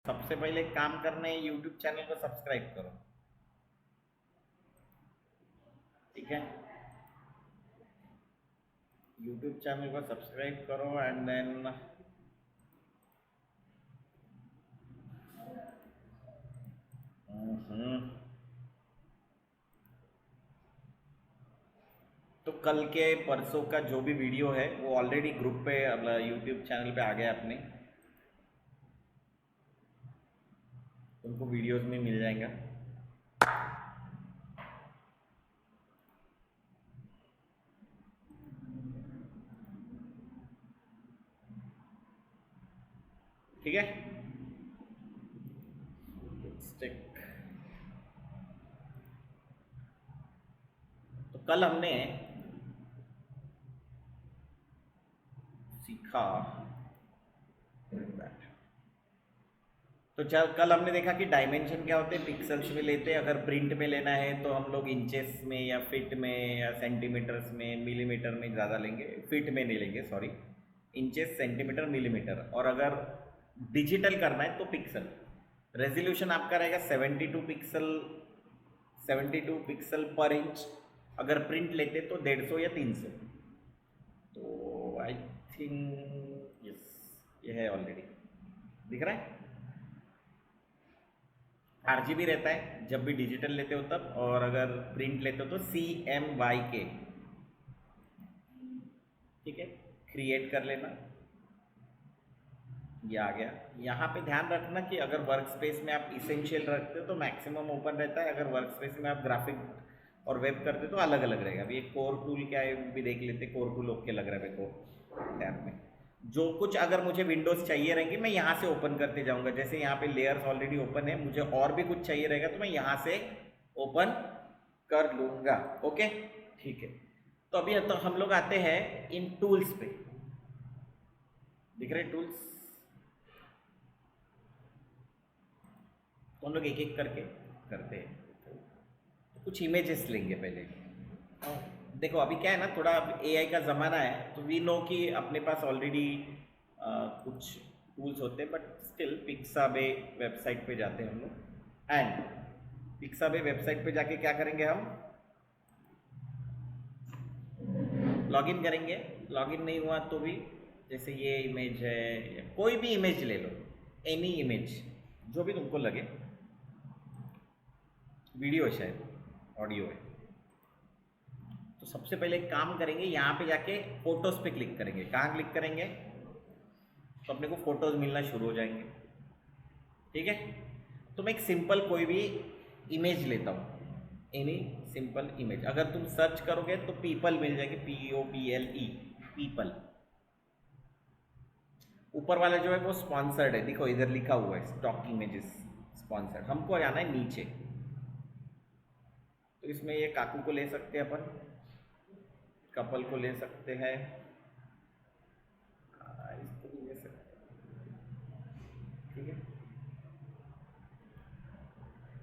सबसे पहले काम करना है, यूट्यूब चैनल को सब्सक्राइब करो। ठीक है, यूट्यूब चैनल को सब्सक्राइब करो एंड देन तो कल के परसों का जो भी वीडियो है वो ऑलरेडी ग्रुप पे यूट्यूब चैनल पे आ गया अपने, उनको वीडियोस में मिल जाएगा। ठीक है, स्टिक। तो कल हमने सीखा, तो चल कल हमने देखा कि डायमेंशन क्या होते हैं, पिक्सल्स में लेते हैं। अगर प्रिंट में लेना है तो हम लोग इंचेस में या फिट में या सेंटीमीटर्स में, मिलीमीटर में ज़्यादा लेंगे, फिट में नहीं लेंगे, सॉरी, इंचेस सेंटीमीटर मिलीमीटर। और अगर डिजिटल करना है तो पिक्सल। रेजोल्यूशन आपका रहेगा 72 पिक्सल, 72 पिक्सल पर इंच। अगर प्रिंट लेते तो 150 या 300। तो आई थिंक यस, ये है ऑलरेडी, दिख रहा है। RGB रहता है जब भी डिजिटल लेते हो तब, और अगर प्रिंट लेते हो तो CMYK। ठीक है, क्रिएट कर लेना, ये आ गया। यहाँ पे ध्यान रखना कि अगर वर्क स्पेस में आप इसेंशियल रखते हो तो मैक्सिमम ओपन रहता है, अगर वर्क स्पेस में आप ग्राफिक और वेब करते हो तो अलग अलग रहेगा। अभी ये कोर टूल क्या है भी देख लेते। कोर टूल ओके लग रहा है मेरे को टैब में। जो कुछ अगर मुझे विंडोज चाहिए रहेंगे मैं यहाँ से ओपन करते जाऊँगा। जैसे यहाँ पे लेयर्स ऑलरेडी ओपन है, मुझे और भी कुछ चाहिए रहेगा तो मैं यहाँ से ओपन कर लूँगा। ओके, ठीक है। तो अभी तो हम लोग आते हैं इन टूल्स पे, दिख रहे टूल्स। तो हम लोग एक एक करके करते हैं। तो कुछ इमेजेस लेंगे पहले। देखो अभी क्या है ना, थोड़ा AI का ज़माना है, तो वी नो कि अपने पास ऑलरेडी कुछ टूल्स होते हैं, बट स्टिल पिक्साबे वेबसाइट पे जाते हैं हम लोग। एंड पिक्साबे वेबसाइट पे जाके क्या करेंगे, हम लॉगिन करेंगे। लॉगिन नहीं हुआ तो भी, जैसे ये इमेज है या कोई भी इमेज ले लो, एनी इमेज जो भी तुमको लगे। वीडियो है शायद, ऑडियो है। तो सबसे पहले एक काम करेंगे, यहाँ पे जाके फोटोज पे क्लिक करेंगे। कहाँ क्लिक करेंगे तो अपने को फोटोज मिलना शुरू हो जाएंगे। ठीक है, तो मैं एक सिंपल कोई भी इमेज लेता हूँ, एनी सिंपल इमेज। अगर तुम सर्च करोगे तो पीपल मिल जाएगी, POPLE, पीपल। ऊपर वाला जो है वो स्पॉन्सर्ड है, देखो इधर लिखा हुआ है स्टॉक इमेजेस स्पॉन्सर्ड। हमको जाना है नीचे, तो इसमें ये काकू को ले सकते हैं अपन, कपल को ले सकते हैं, इसको भी ले सकते हैं। ठीक है,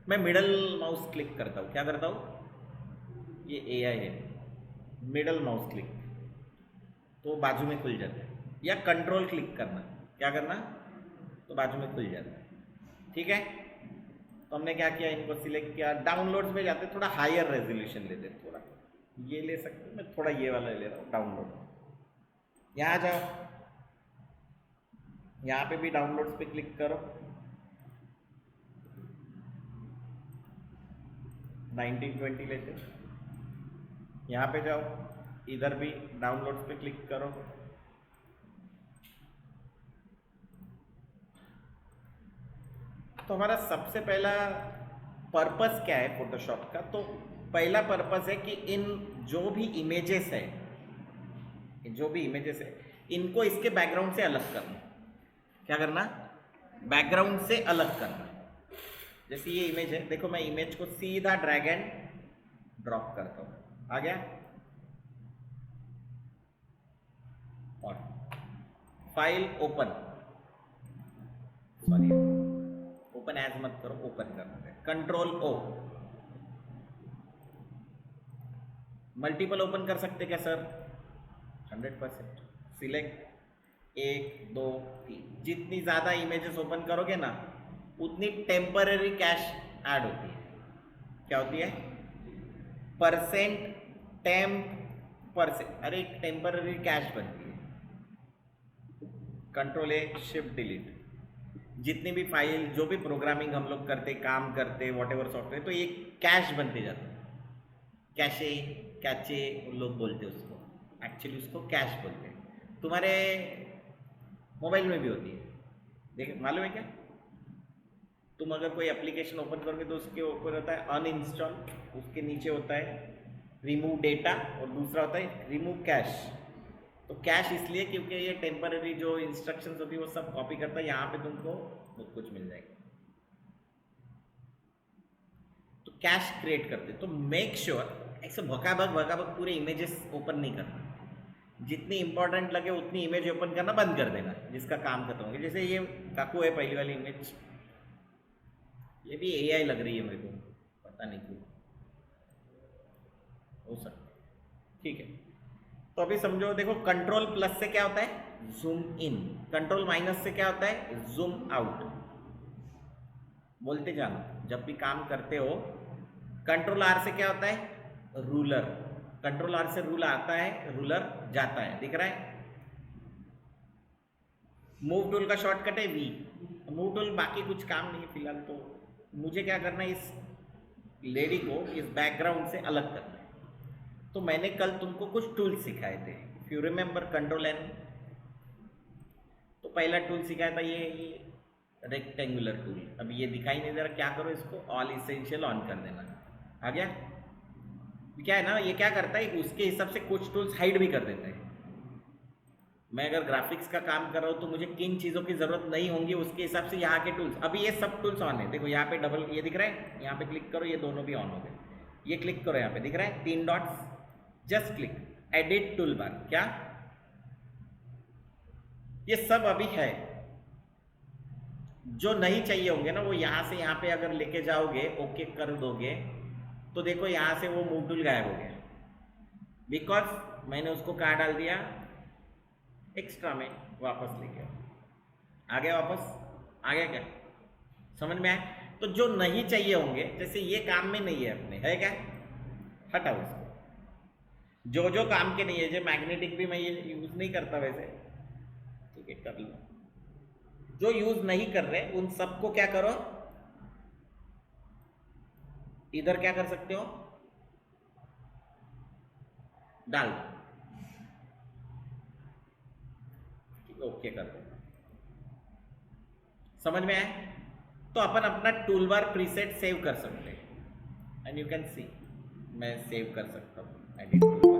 मैं मिडल माउस क्लिक करता हूँ। क्या करता हूँ, ये AI है, मिडल माउस क्लिक तो बाजू में खुल जाता है, या कंट्रोल क्लिक करना, क्या करना, तो बाजू में खुल जाता है। ठीक है, तो हमने क्या किया, इनको सिलेक्ट किया। डाउनलोड्स में जाते थोड़ा हायर रेजोल्यूशन लेते, थोड़ा ये ले सकते, मैं थोड़ा ये वाला ले रहा हूँ डाउनलोड। यहाँ जाओ, यहाँ पे भी डाउनलोड्स पे क्लिक करो, 1920 लेते। यहाँ पे जाओ, इधर भी डाउनलोड्स पे क्लिक करो, तो हमारा सबसे पहला पर्पस क्या है फोटोशॉप का, तो पहला पर्पस है कि इन जो भी इमेजेस है, जो भी इमेजेस है इनको इसके बैकग्राउंड से अलग करना। क्या करना, बैकग्राउंड से अलग करना। जैसे ये इमेज है, देखो मैं इमेज को सीधा ड्रैग एंड ड्रॉप करता हूँ, आ गया। और file open, sorry open as मत करो, ओपन करना है, Ctrl+O। मल्टीपल ओपन कर सकते क्या सर, 100%। सिलेक्ट 1 2 3, जितनी ज़्यादा इमेजेस ओपन करोगे ना उतनी टेम्पररी कैश ऐड होती है। क्या होती है? परसेंट टेम्प परसेंट, अरे एक टेम्पररी कैश बनती है। कंट्रोल ए शिफ्ट डिलीट, जितनी भी फाइल जो भी प्रोग्रामिंग हम लोग करते काम करते वॉट एवर सॉफ्टवेयर, तो ये कैश बनते जाते हैं। कैशे कैचे लोग बोलते हैं उसको, एक्चुअली उसको कैश बोलते हैं। तुम्हारे मोबाइल में भी होती है, देख मालूम है क्या? तुम अगर कोई एप्लीकेशन ओपन करोगे तो उसके ऊपर होता है अनइंस्टॉल, उसके नीचे होता है रिमूव डेटा और दूसरा होता है रिमूव कैश। तो कैश इसलिए क्योंकि ये टेम्पररी जो इंस्ट्रक्शंस होती है वो सब कॉपी करता है, यहाँ पे तुमको बहुत कुछ मिल जाएगा। तो कैश क्रिएट करते, तो मेक श्योर ऐसे भगाभग पूरे इमेजेस ओपन नहीं करना। जितनी इंपॉर्टेंट लगे उतनी इमेज ओपन करना बंद कर देना जिसका काम खत्म हो गया। जैसे ये काकू है पहली वाली इमेज, ये भी एआई लग रही है मेरे को, पता नहीं क्यों, हो सकता है। ठीक है, तो अभी समझो, देखो कंट्रोल प्लस से क्या होता है? Zoom in. कंट्रोल माइनस से क्या होता है? Zoom out. बोलते जाना जब भी काम करते हो। कंट्रोल आर से क्या होता है? रूलर। कंट्रोल आर से रूल आता है, रूलर जाता है, दिख रहा है? मूव टूल का शॉर्टकट है वी। मूव टूल बाकी कुछ काम नहीं है फिलहाल, तो मुझे क्या करना है, इस लेडी को इस बैकग्राउंड से अलग करना है। तो मैंने कल तुमको कुछ टूल्स सिखाए थे, if you remember, control N. तो पहला टूल सिखाया था ये रेक्टेंगुलर टूल। अभी ये दिखाई नहीं दे रहा, क्या करो, इसको ऑल इसेंशियल ऑन कर देना। आ गया? क्या है ना, ये क्या करता है, उसके हिसाब से कुछ टूल्स हाइड भी कर देता है। मैं अगर ग्राफिक्स का काम कर रहा हूँ तो मुझे किन चीज़ों की ज़रूरत नहीं होंगी, उसके हिसाब से यहाँ के टूल्स, अभी ये सब टूल्स ऑन है। देखो यहाँ पे डबल ये दिख रहा है, यहाँ पे क्लिक करो, ये दोनों भी ऑन हो गए। ये क्लिक करो, यहाँ पे दिख रहा है 3 dots, just click edit tool bar. क्या ये सब अभी है? जो नहीं चाहिए होंगे ना वो यहाँ से यहाँ पे अगर लेके जाओगे, ओके कर दोगे, तो देखो यहाँ से वो मूव टूल गायब हो गया, बिकॉज मैंने उसको कहाँ डाल दिया? एक्स्ट्रा में वापस लेके आ गया। वापस आ गया क्या? समझ में आया? तो जो नहीं चाहिए होंगे, जैसे ये काम में नहीं है अपने, है क्या, हटाओ इसको। जो जो काम के नहीं है, जो मैग्नेटिक भी मैं ये यूज नहीं करता वैसे, ठीक है कर लो। जो यूज नहीं कर रहे उन सबको क्या करो, इधर क्या कर सकते हो, डाल दो, ओके कर दो। समझ में आया? तो अपन अपना टूल बार प्रीसेट सेव कर सकते हैं, एंड यू कैन सी मैं सेव कर सकता हूँ एडिट टूल बार।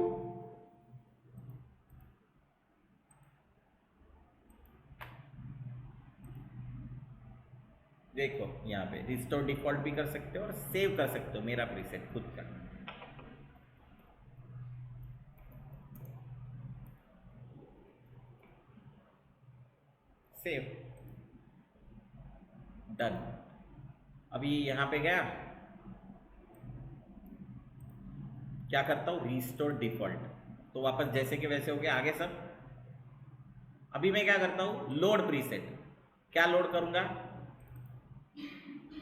देखो यहाँ पे रिस्टोर डिफॉल्ट भी कर सकते हो और सेव कर सकते हो मेरा प्रीसेट खुद का। Save, done. अभी यहाँ पे गया, क्या करता हूँ, रिस्टोर डिफॉल्ट, तो वापस जैसे के वैसे हो गया, आगे सब। अभी मैं क्या करता हूँ, लोड प्रीसेट। क्या लोड करूँगा,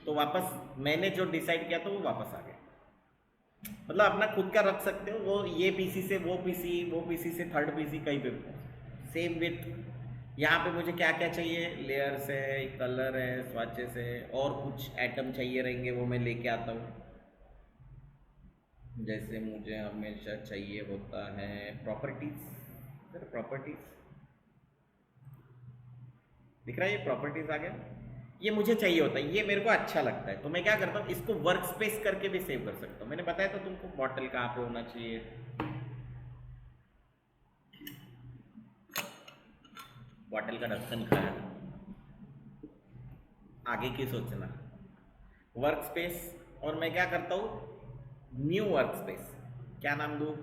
तो वापस मैंने जो डिसाइड किया था वो वापस आ गया। मतलब अपना खुद का रख सकते हो, वो ये पीसी से वो पीसी, वो पीसी से थर्ड पीसी, कहीं पे सेम विथ। यहाँ पे मुझे क्या क्या चाहिए, लेयर्स है, कलर है, स्वाचेस है, और कुछ एटम चाहिए रहेंगे वो मैं लेके आता हूँ। जैसे मुझे हमेशा चाहिए होता है प्रॉपर्टीज, प्रॉपर्टीज दिख रहा है, ये प्रॉपर्टीज आ गया, ये मुझे चाहिए होता है, ये मेरे को अच्छा लगता है, तो मैं क्या करता हूँ, इसको वर्क स्पेस करके भी सेव कर सकता हूँ। मैंने बताया था तुमको बॉटल कहाँ पे होना चाहिए, बॉटल का ढक्कन खाया, आगे की सोचना, वर्क स्पेस। और मैं क्या करता हूँ, न्यू वर्क स्पेस, क्या नाम दूँ,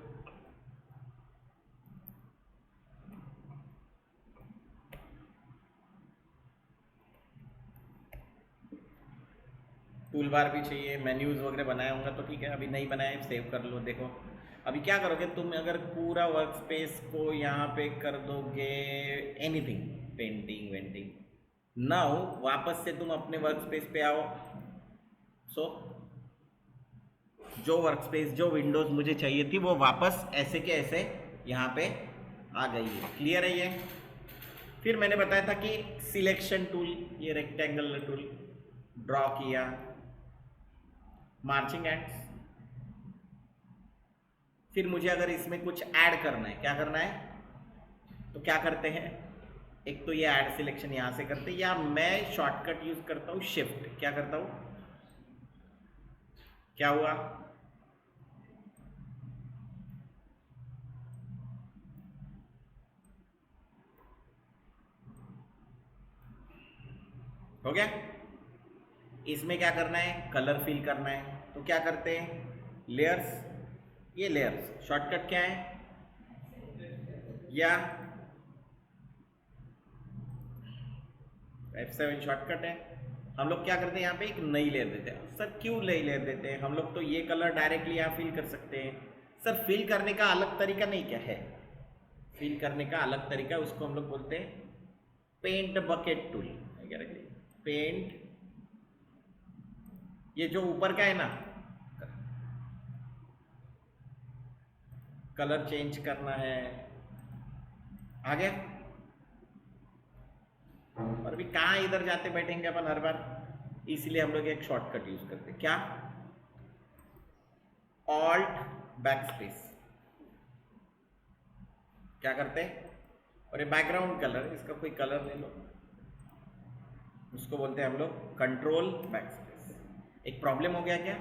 टूल बार भी चाहिए, मेन्यूज वगैरह बनाया होगा तो ठीक है, अभी नहीं बनाया, सेव कर लो। देखो अभी क्या करोगे तुम, अगर पूरा वर्क स्पेस को यहाँ पे कर दोगे एनीथिंग, पेंटिंग वेंटिंग, नाउ वापस से तुम अपने वर्क स्पेस पे आओ। सो जो वर्क स्पेस, जो विंडोज मुझे चाहिए थी वो वापस ऐसे के ऐसे यहाँ पे आ गई है। क्लियर है ये? फिर मैंने बताया था कि सिलेक्शन टूल, ये रेक्टेंगल टूल ड्रॉ किया, मार्चिंग एंड्स। फिर मुझे अगर इसमें कुछ ऐड करना है, क्या करना है, तो क्या करते हैं, एक तो ये ऐड सिलेक्शन यहां से करते हैं, या मैं शॉर्टकट यूज करता हूं शिफ्ट। क्या करता हूं, क्या हुआ, हो गया। इसमें क्या करना है, कलर फिल करना है, तो क्या करते हैं, लेयर्स, ये लेयर्स शॉर्टकट क्या है, या F7 शॉर्टकट है। हम लोग क्या करते हैं, यहाँ पे एक नई लेयर देते हैं। सर क्यों नई लेयर देते हैं, हम लोग तो ये कलर डायरेक्टली यहाँ फिल कर सकते हैं। सर फिल करने का अलग तरीका नहीं क्या है, फिल करने का अलग तरीका, उसको हम लोग बोलते हैं पेंट बकेट टूल। पेंट, ये जो ऊपर का है ना, कलर चेंज करना है, आ गया। और अभी कहाँ इधर जाते बैठेंगे अपन हर बार, इसलिए हम लोग एक शॉर्टकट यूज करते हैं, क्या, ऑल्ट बैकस्पेस। क्या करते हैं, और ये बैकग्राउंड कलर, इसका कोई कलर ले लो, उसको बोलते हैं हम लोग कंट्रोल बैकस्पेस। एक प्रॉब्लम हो गया क्या,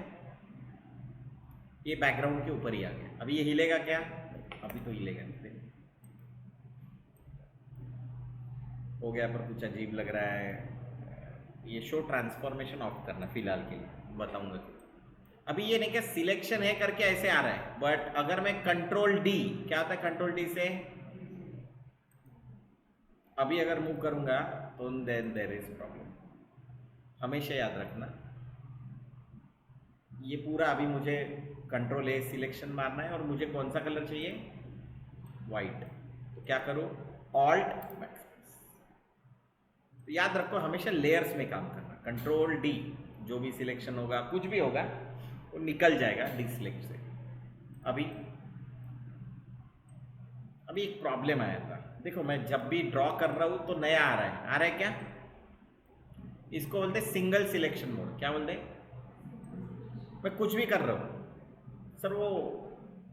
ये बैकग्राउंड के ऊपर ही आ गया। अभी ये हिलेगा क्या, अभी तो हिलेगा नहीं, हो गया, पर कुछ अजीब लग रहा है। ये शो ट्रांसफॉर्मेशन ऑफ करना फिलहाल के लिए बताऊंगा। अभी ये नहीं क्या सिलेक्शन है करके ऐसे आ रहा है, बट अगर मैं कंट्रोल डी, क्या होता है कंट्रोल डी से, अभी अगर मूव करूंगा तो देन देयर इज प्रॉब्लम। हमेशा याद रखना, ये पूरा अभी मुझे कंट्रोल ए सिलेक्शन मारना है, और मुझे कौन सा कलर चाहिए, व्हाइट। तो क्या करूं, ऑल्ट बैकस्पेस। तो याद रखो हमेशा लेयर्स में काम करना, कंट्रोल डी, जो भी सिलेक्शन होगा, कुछ भी होगा वो निकल जाएगा डिसलेक्ट से। अभी एक प्रॉब्लम आया था, देखो मैं जब भी ड्रॉ कर रहा हूं तो नया आ रहा है क्या, इसको बोलते हैं सिंगल सिलेक्शन मोड। क्या बोलते हैं, मैं कुछ भी कर रहा हूं, सर वो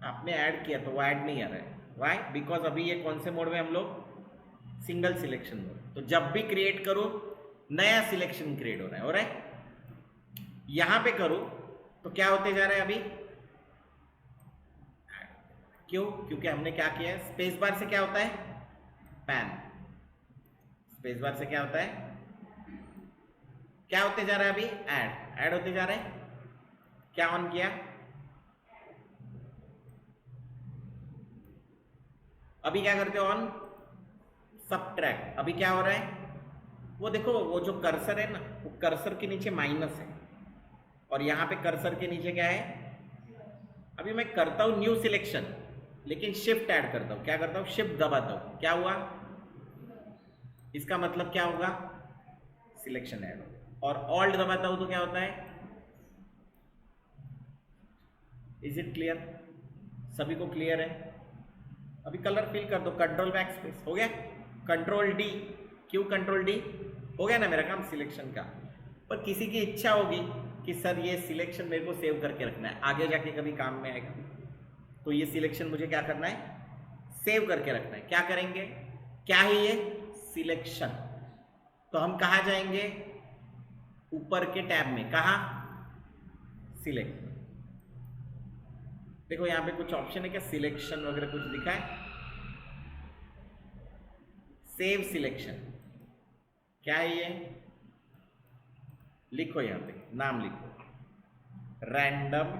आपने ऐड किया तो वो ऐड नहीं आ रहा है, वाई, बिकॉज अभी ये कौन से मोड में हम लोग, सिंगल सिलेक्शन मोड। तो जब भी क्रिएट करो नया सिलेक्शन क्रिएट हो रहा है, यहां पे करो तो क्या होते जा रहा है अभी, क्यों, क्योंकि हमने क्या किया है, स्पेस बार से क्या होता है, पैन, स्पेस बार से क्या होता है, क्या होते जा रहा है अभी, ऐड होते जा रहे हैं। क्या ऑन किया, अभी क्या करते हो, ऑन सबट्रैक्ट। अभी क्या हो रहा है, वो देखो वो जो कर्सर है ना, वो कर्सर के नीचे माइनस है, और यहां पे कर्सर के नीचे क्या है, अभी मैं करता हूं न्यू सिलेक्शन, लेकिन शिफ्ट ऐड करता हूं। क्या करता हूं, शिफ्ट दबाता हूं, क्या हुआ, इसका मतलब क्या होगा, सिलेक्शन ऐड होगा। और ऑल्ट दबाता हूं तो क्या होता है, इज इट क्लियर, सभी को क्लियर है। अभी कलर फिल कर दो, कंट्रोल बैकस्पेस, हो गया, कंट्रोल डी, क्यों कंट्रोल डी, हो गया ना मेरा काम सिलेक्शन का। पर किसी की इच्छा होगी कि सर ये सिलेक्शन मेरे को सेव करके रखना है, आगे जाके कभी काम में आएगा, तो ये सिलेक्शन मुझे क्या करना है, सेव करके रखना है। क्या करेंगे, क्या है ये, सिलेक्शन। तो हम कहा जाएंगे, ऊपर के टैब में, कहा, सिलेक्ट। देखो यहां पे कुछ ऑप्शन है क्या, सिलेक्शन वगैरह कुछ दिखा है, सेव सिलेक्शन, क्या है ये, लिखो यहां पे नाम लिखो, रैंडम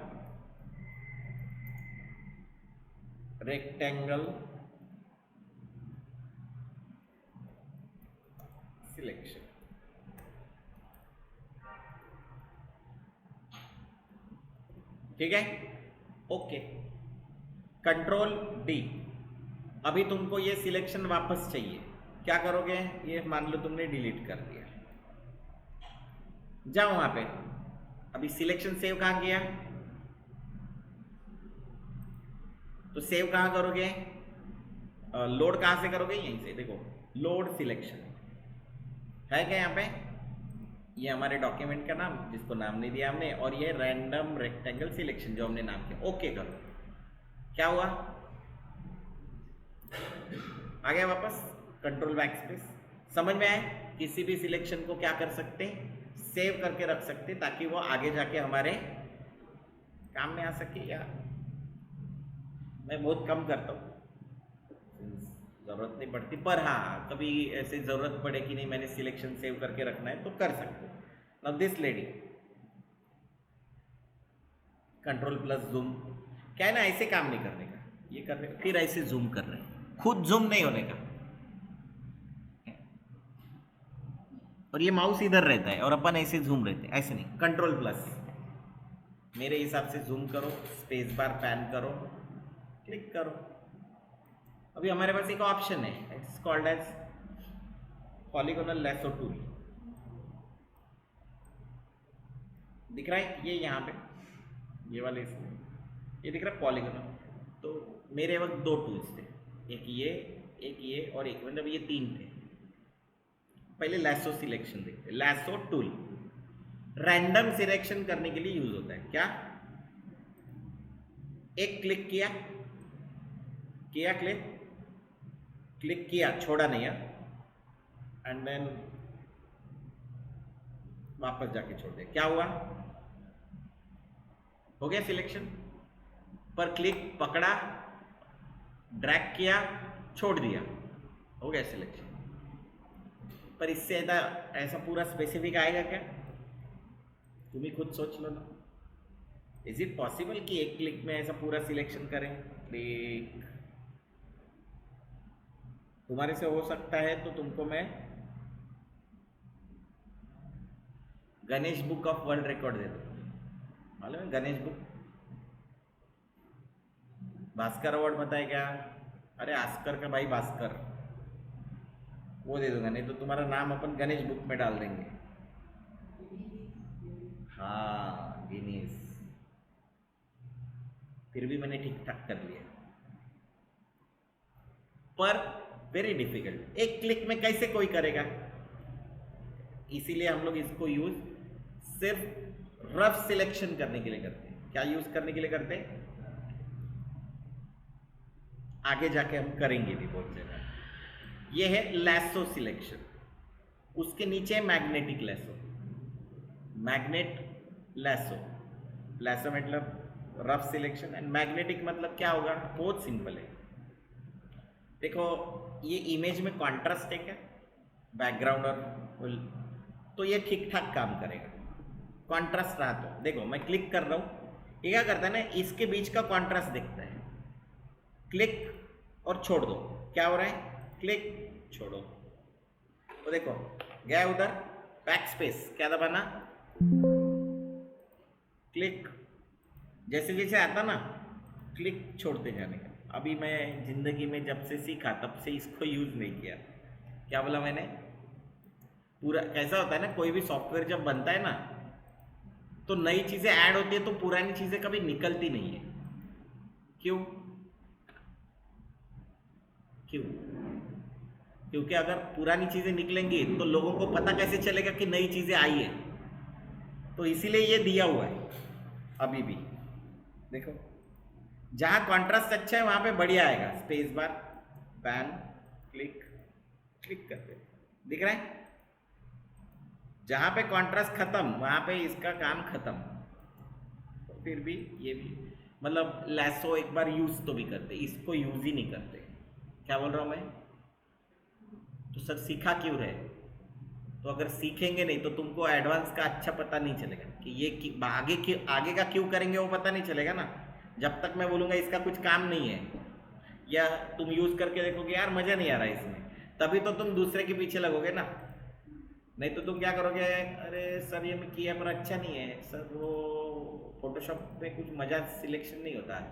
रेक्टेंगल सिलेक्शन। ठीक है, ओके, कंट्रोल डी। अभी तुमको ये सिलेक्शन वापस चाहिए, क्या करोगे, ये मान लो तुमने डिलीट कर दिया, जाओ वहां पे। अभी सिलेक्शन सेव कहाँ किया, तो सेव कहाँ करोगे, लोड कहाँ से करोगे, यहीं से। देखो लोड सिलेक्शन है क्या यहाँ पे, ये हमारे डॉक्यूमेंट का नाम जिसको नाम नहीं दिया हमने, और ये रैंडम रेक्टेंगल सिलेक्शन जो हमने नाम किया। ओके करो, क्या हुआ, आ गया वापस, कंट्रोल बैक स्पेस। समझ में आए, किसी भी सिलेक्शन को क्या कर सकते, सेव करके रख सकते ताकि वो आगे जाके हमारे काम में आ सके। या मैं बहुत कम करता हूँ, जरूरत नहीं पड़ती, पर हाँ कभी ऐसे जरूरत पड़े कि नहीं मैंने सिलेक्शन सेव करके रखना है तो कर सकते हो। Now this lady, control plus zoom, क्या है ना, ऐसे काम नहीं करने का, ये करने का, फिर ऐसे जूम कर रहे हैं, खुद जूम नहीं होने का, और ये माउस इधर रहता है और अपन ऐसे जूम रहते हैं, ऐसे नहीं। कंट्रोल प्लस मेरे हिसाब से जूम करो, स्पेस बार पैन करो, क्लिक करो। अभी हमारे पास एक ऑप्शन है, it's called as polygonal lasso tool, दिख रहा है ये यहाँ पे, ये वाले इसमें ये दिख रहा है पॉलीगोनल। तो मेरे वक्त दो टूल्स थे, एक ये और एक, मतलब ये तीन थे। पहले लैसो सिलेक्शन देखते, लैसो टूल रैंडम सिलेक्शन करने के लिए यूज होता है। क्या, एक क्लिक किया क्लिक किया, छोड़ा नहीं है, एंड देन वापस जाके छोड़ दिया, क्या हुआ, हो गया सिलेक्शन। पर क्लिक पकड़ा, ड्रैग किया, छोड़ दिया, हो गया सिलेक्शन। पर इससे ऐसा पूरा स्पेसिफिक आएगा क्या, तुम ही खुद सोच लो ना। इज इट पॉसिबल कि एक क्लिक में ऐसा पूरा सिलेक्शन करें, क्लिक, तुम्हारे से हो सकता है तो तुमको मैं Ganesh book of world record दे दूँ, मालूम है गणेश बुक, भास्कर अवार्ड बताए क्या, अरे आस्कर का भाई भास्कर, वो दे दूंगा, नहीं तो तुम्हारा नाम अपन गणेश बुक में डाल देंगे। हाँ गिनीज, फिर भी मैंने ठीक ठाक कर लिया, पर वेरी डिफिकल्ट, एक क्लिक में कैसे कोई करेगा। इसीलिए हम लोग इसको यूज सिर्फ रफ सिलेक्शन करने के लिए करते हैं। क्या यूज करने के लिए करते हैं, आगे जाके हम करेंगे भी बहुत ज्यादा। ये है लैसो सिलेक्शन, उसके नीचे magnetic lasso, magnet lasso, lasso मतलब रफ सिलेक्शन एंड मैग्नेटिक मतलब क्या होगा, बहुत सिंपल है। देखो ये इमेज में कॉन्ट्रास्ट है क्या, बैकग्राउंड और, तो ये ठीक ठाक काम करेगा, कॉन्ट्रास्ट रहा तो। देखो मैं क्लिक कर रहा हूँ, ये क्या करता है ना, इसके बीच का कॉन्ट्रास्ट देखता है, क्लिक और छोड़ दो, क्या हो रहा है, क्लिक छोड़ो, तो देखो गया उधर, बैक स्पेस क्या दबाना, क्लिक, जैसे जैसे आता ना क्लिक छोड़ते जाने का। अभी मैं जिंदगी में जब से सीखा तब से इसको यूज नहीं किया। क्या बोला मैंने, पूरा कैसा होता है ना, कोई भी सॉफ्टवेयर जब बनता है ना तो नई चीजें ऐड होती है तो पुरानी चीजें कभी निकलती नहीं है। क्यों, क्योंकि अगर पुरानी चीजें निकलेंगी तो लोगों को पता कैसे चलेगा कि नई चीजें आई है, तो इसीलिए ये दिया हुआ है। अभी भी देखो जहां कॉन्ट्रास्ट अच्छा है वहां पे बढ़िया आएगा, space bar pan click, click करते दिख रहा है, जहां पे कॉन्ट्रास्ट खत्म वहां पे इसका काम खत्म। तो फिर भी ये भी मतलब लैसो एक बार यूज तो भी करते, इसको यूज ही नहीं करते। क्या बोल रहा हूं मैं, तो सर सीखा क्यों रहे, तो अगर सीखेंगे नहीं तो तुमको एडवांस का अच्छा पता नहीं चलेगा कि ये आगे का क्यों करेंगे वो पता नहीं चलेगा ना। जब तक मैं बोलूँगा इसका कुछ काम नहीं है, या तुम यूज़ करके देखोगे यार मज़ा नहीं आ रहा है इसमें, तभी तो तुम दूसरे के पीछे लगोगे ना। नहीं तो तुम क्या करोगे, अरे सर ये मैं किया पर अच्छा नहीं है सर, वो फोटोशॉप में कुछ मज़ा सिलेक्शन नहीं होता है,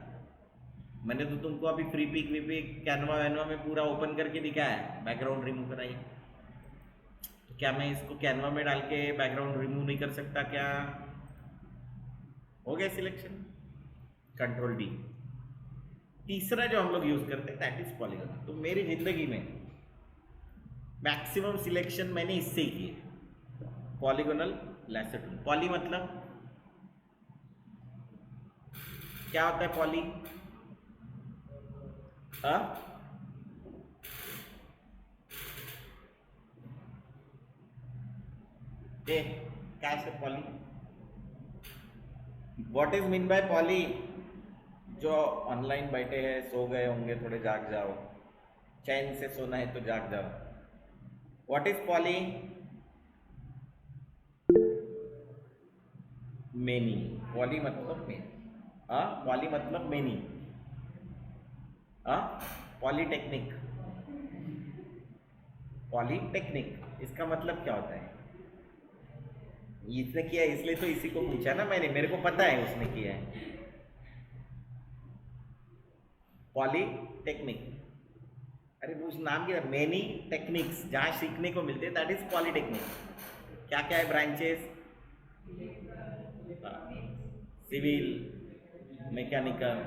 मैंने तो तुमको अभी फ्री पिक वी पिक कैनवा वैनवा में पूरा ओपन करके दिखाया है, बैकग्राउंड रिमूव कराइए, तो क्या मैं इसको कैनवा में डाल के बैकग्राउंड रिमूव नहीं कर सकता क्या? हो गया सिलेक्शन, कंट्रोल डी। तीसरा जो हम लोग यूज करते हैं दैट इज पॉलीगन। तो मेरी जिंदगी में मैक्सिमम सिलेक्शन मैंने इससे ही की है, पॉलीगोनल लैसर टूल। पॉली मतलब क्या होता है पॉली? हाँ, ए क्या से poly? What is mean by poly? जो ऑनलाइन बैठे हैं, सो गए होंगे, थोड़े जाग जाओ, चैन से सोना है तो जाग जाओ। What is poly? Many. Poly मतलब मेनी। हाँ, पॉली मतलब मेनी। हाँ, पॉलीटेक्निक। पॉलीटेक्निक इसका मतलब क्या होता है? इसने किया है, इसलिए तो इसी को पूछा ना मैंने, मेरे को पता है उसने किया है। पॉलीटेक्निक, अरे वो उस नाम की मेनी टेक्निक्स जहाँ सीखने को मिलते हैं, दैट इज पॉलीटेक्निक। क्या क्या है branches? Civil, mechanical,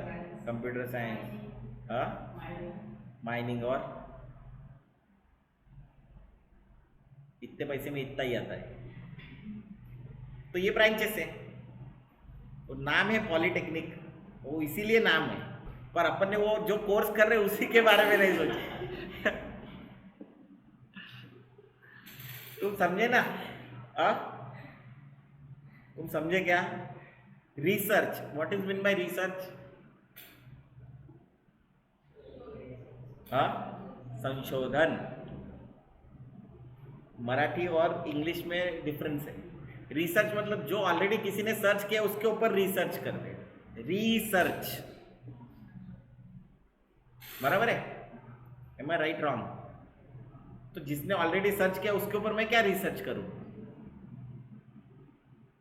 computer science, हाँ, माइनिंग, और इतने पैसे में इतना ही आता है। तो ये ब्रांचेस है, वो नाम है पॉलीटेक्निक, वो इसीलिए नाम है, पर अपन ने वो जो कोर्स कर रहे हैं उसी के बारे में नहीं सोचा। तुम समझे ना? आ? तुम समझे क्या? Research, what is mean by research? हाँ, संशोधन। मराठी और इंग्लिश में डिफरेंस है। रिसर्च मतलब जो ऑलरेडी किसी ने सर्च किया उसके ऊपर रिसर्च कर दे, रिसर्च। बराबर है? एम आई राइट रॉन्ग? तो जिसने ऑलरेडी सर्च किया उसके ऊपर मैं क्या रिसर्च करूं?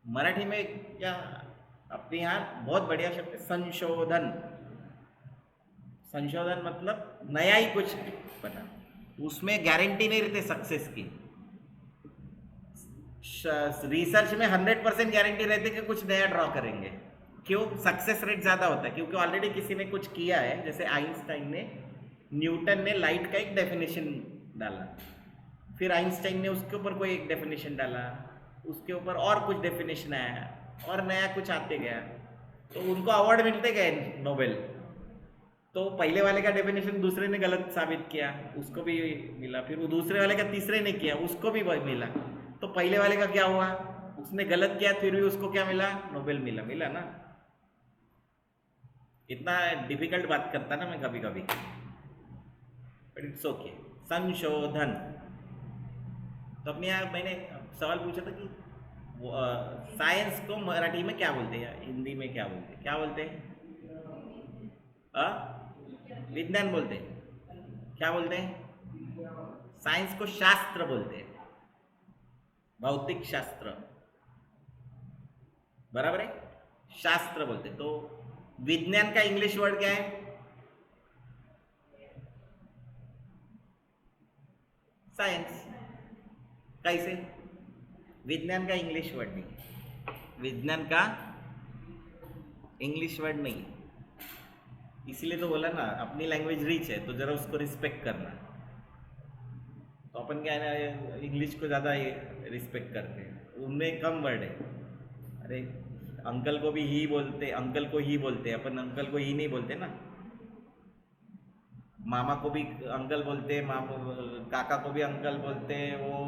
मराठी में क्या अपने यहाँ बहुत बढ़िया शब्द है, संशोधन। संशोधन मतलब नया ही कुछ बना, उसमें गारंटी नहीं रहती सक्सेस की। रिसर्च में 100% गारंटी रहती है कि कुछ नया ड्रॉ करेंगे। क्यों? सक्सेस रेट ज़्यादा होता है, क्योंकि ऑलरेडी किसी ने कुछ किया है। जैसे आइंस्टाइन ने, न्यूटन ने लाइट का एक डेफिनेशन डाला, फिर आइंस्टाइन ने उसके ऊपर कोई एक डेफिनेशन डाला, उसके ऊपर और कुछ डेफिनेशन आया, और नया कुछ आते गया, तो उनको अवार्ड मिलते गए, नोबेल। तो पहले वाले का डेफिनेशन दूसरे ने गलत साबित किया, उसको भी मिला। फिर वो दूसरे वाले का तीसरे ने किया, उसको भी मिला। तो पहले वाले का क्या हुआ? उसने गलत किया, फिर भी उसको क्या मिला? नोबेल मिला। मिला ना? इतना डिफिकल्ट बात करता ना मैं कभी कभी, बट इट्स ओके। संशोधन। तो अपने यहाँ मैंने सवाल पूछा था कि साइंस को मराठी में क्या बोलते हैं, हिंदी में क्या बोलते हैं? क्या बोलते हैं? विज्ञान बोलते हैं। क्या बोलते हैं? साइंस को शास्त्र बोलते हैं, भौतिक शास्त्र। बराबर है? शास्त्र बोलते हैं। तो विज्ञान का इंग्लिश वर्ड क्या है? साइंस। कैसे? विज्ञान का इंग्लिश वर्ड नहीं, विज्ञान का इंग्लिश वर्ड नहीं, इसीलिए तो बोला ना अपनी लैंग्वेज रिच है तो जरा उसको रिस्पेक्ट करना। तो अपन क्या है ना, इंग्लिश को ज़्यादा रिस्पेक्ट करते हैं, उनमें कम वर्ड है। अरे अंकल को भी ही बोलते, अंकल को ही बोलते, अपन अंकल को ही नहीं बोलते ना। मामा को भी अंकल बोलते, मामा काका को भी अंकल बोलते, वो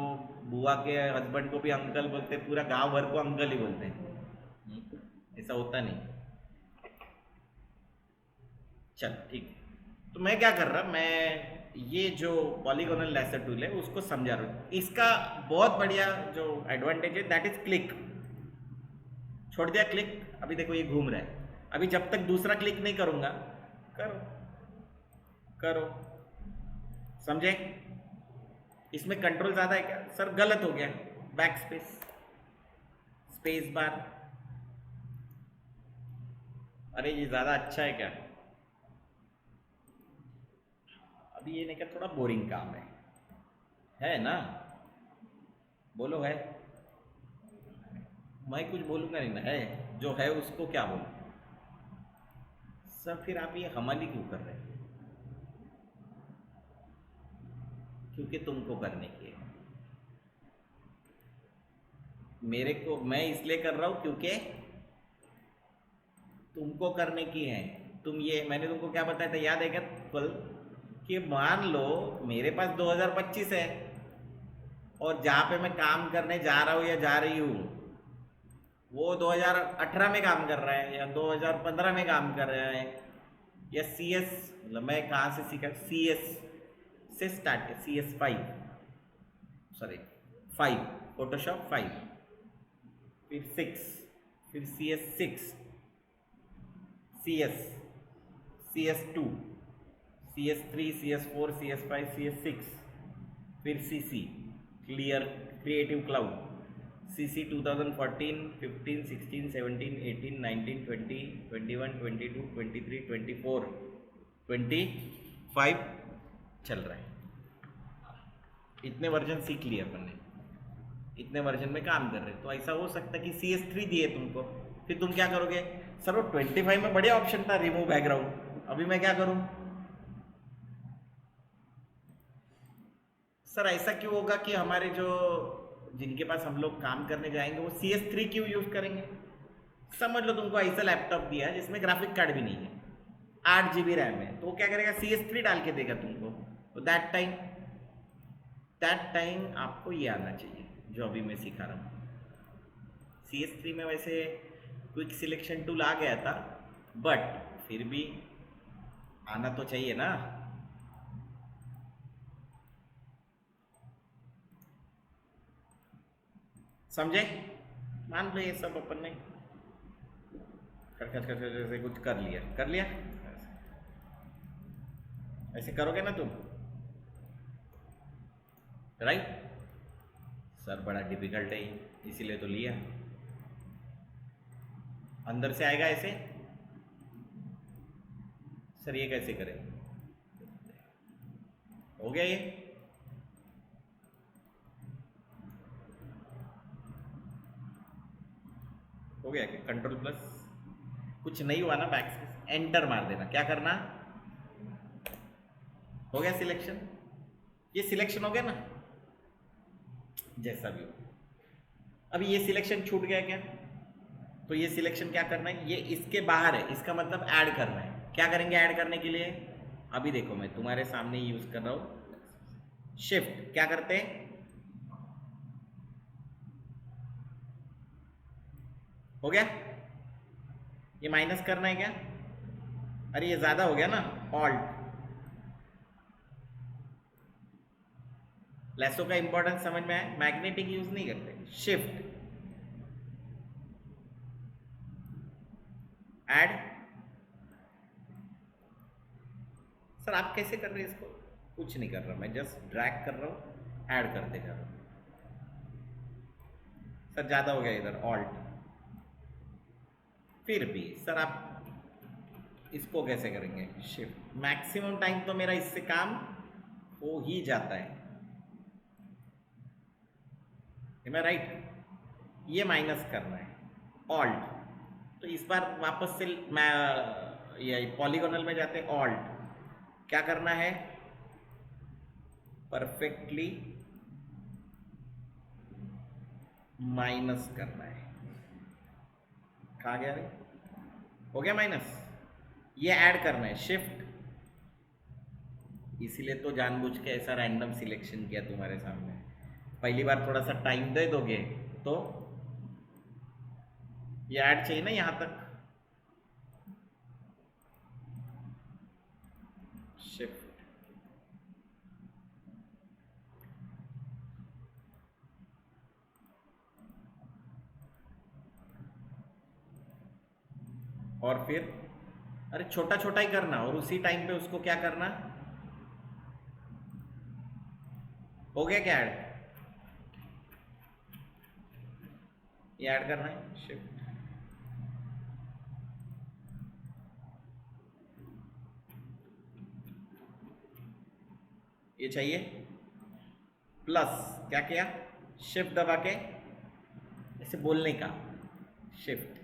बुआ के हस्बैंड को भी अंकल बोलते, पूरा गांव भर को अंकल ही बोलते हैं। ऐसा होता नहीं। चल ठीक। तो मैं क्या कर रहा, मैं ये जो पॉलीगोनल लैसर टूल है उसको समझा रहा हूँ। इसका बहुत बढ़िया जो एडवांटेज है दैट इज क्लिक। छोड़ दिया क्लिक, अभी देखो ये घूम रहा है। अभी जब तक दूसरा क्लिक नहीं करूंगा, करो करो, समझे? इसमें कंट्रोल ज्यादा है क्या सर? गलत हो गया, बैक स्पेस, स्पेस बार। अरे ये ज्यादा अच्छा है क्या? अभी ये नहीं क्या, थोड़ा बोरिंग काम है ना? बोलो है। मैं कुछ बोलूँगा नहीं ना, है जो है उसको क्या बोलूँ। सर फिर आप ये हमारी क्यों कर रहे हैं? क्योंकि तुमको करने की है। मेरे को मैं इसलिए कर रहा हूँ क्योंकि तुमको करने की है। तुम ये मैंने तुमको क्या बताया था याद है क्या कल, कि मान लो मेरे पास 2025 है और जहाँ पे मैं काम करने जा रहा हूँ या जा रही हूँ वो 2018 में काम कर रहा है या 2015 में काम कर रहा है, या सी एस, मतलब मैं कहाँ से सीखा, सी एस से स्टार्ट है, सी एस 5, सॉरी 5, फोटोशॉप 5, फिर 6, फिर C S 6, C S, C S 2, C S 3, C S 4, C S 5, C S 6, फिर C C, clear Creative Cloud, C C 2014, 15, 16, 17, 18, 19, 20, 21, 22, 23, 24, 25 चल रहा है। इतने वर्जन सीख लिए अपन ने, इतने वर्जन में काम कर रहे हैं। तो ऐसा हो सकता है कि सी एस 3 दिए तुमको, फिर तुम क्या करोगे, सर वो 25 में बढ़िया ऑप्शन था रिमूव बैकग्राउंड, अभी मैं क्या करूं। सर ऐसा क्यों होगा कि हमारे जो जिनके पास हम लोग काम करने जाएंगे वो सी एस 3 क्यों यूज करेंगे। समझ लो तुमको ऐसा लैपटॉप दिया है जिसमें ग्राफिक कार्ड भी नहीं है, 8 GB रैम है, तो वो क्या करेगा, सी एस 3 डाल के देगा तुमको। तो दैट टाइम आपको ये आना चाहिए जो अभी मैं सिखा रहा हूँ। सी एस 3 में वैसे क्विक सिलेक्शन टूल आ गया था, बट फिर भी आना तो चाहिए ना। समझे, मान लो ये सब अपन ने खच जैसे कुछ कर लिया, ऐसे करोगे ना तुम, राइट। सर बड़ा डिफिकल्ट है इसीलिए तो लिया। अंदर से आएगा ऐसे, सर ये कैसे करें, हो गया ये। हो गया कि कंट्रोल प्लस, कुछ नहीं हुआ ना, बैक एंटर मार देना, क्या करना, हो गया सिलेक्शन, ये सिलेक्शन हो गया ना, जैसा भी हो। अभी ये सिलेक्शन छूट गया क्या, तो ये सिलेक्शन क्या करना है, ये इसके बाहर है, इसका मतलब ऐड करना है। क्या करेंगे ऐड करने के लिए, अभी देखो मैं तुम्हारे सामने यूज कर रहा हूं शिफ्ट, क्या करते हैं, हो गया, ये माइनस करना है क्या, अरे ये ज्यादा हो गया ना, ऑल्ट। लेसो का इंपॉर्टेंस समझ में आया, मैग्नेटिक यूज नहीं करते, शिफ्ट ऐड। सर आप कैसे कर रहे हैं इसको, कुछ नहीं कर रहा, मैं जस्ट ड्रैग कर रहा हूं, ऐड करते जा रहा हूं। सर ज्यादा हो गया इधर, ऑल्ट। फिर भी सर आप इसको कैसे करेंगे, शिफ्ट। मैक्सिमम टाइम तो मेरा इससे काम हो ही जाता है, मैं राइट, ये माइनस करना है, ऑल्ट। तो इस बार वापस से मैं ये पॉलीगोनल में जाते, ऑल्ट, क्या करना है, परफेक्टली माइनस करना है। कहाँ गया रे, हो गया माइनस, ये ऐड करना है, शिफ्ट। इसीलिए तो जानबूझ के ऐसा रैंडम सिलेक्शन किया तुम्हारे सामने, पहली बार थोड़ा सा टाइम दे दोगे तो ये ऐड चाहिए ना यहां तक, शिफ्ट, और फिर अरे छोटा छोटा ही करना, और उसी टाइम पे उसको क्या करना, हो गया क्या ऐड, ये ऐड करना है, शिफ्ट, ये चाहिए, प्लस क्या किया, शिफ्ट दबा के ऐसे बोलने का, शिफ्ट।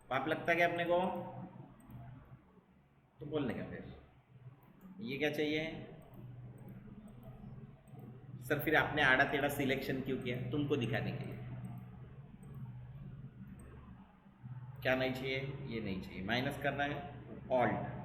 पाप लगता है क्या अपने को? तो बोलने का। फिर ये क्या चाहिए सर? फिर आपने आड़ा टेढ़ा सिलेक्शन क्यों किया? तुमको दिखाने के लिए। क्या नहीं चाहिए? ये नहीं चाहिए। माइनस करना है, ऑल्ट।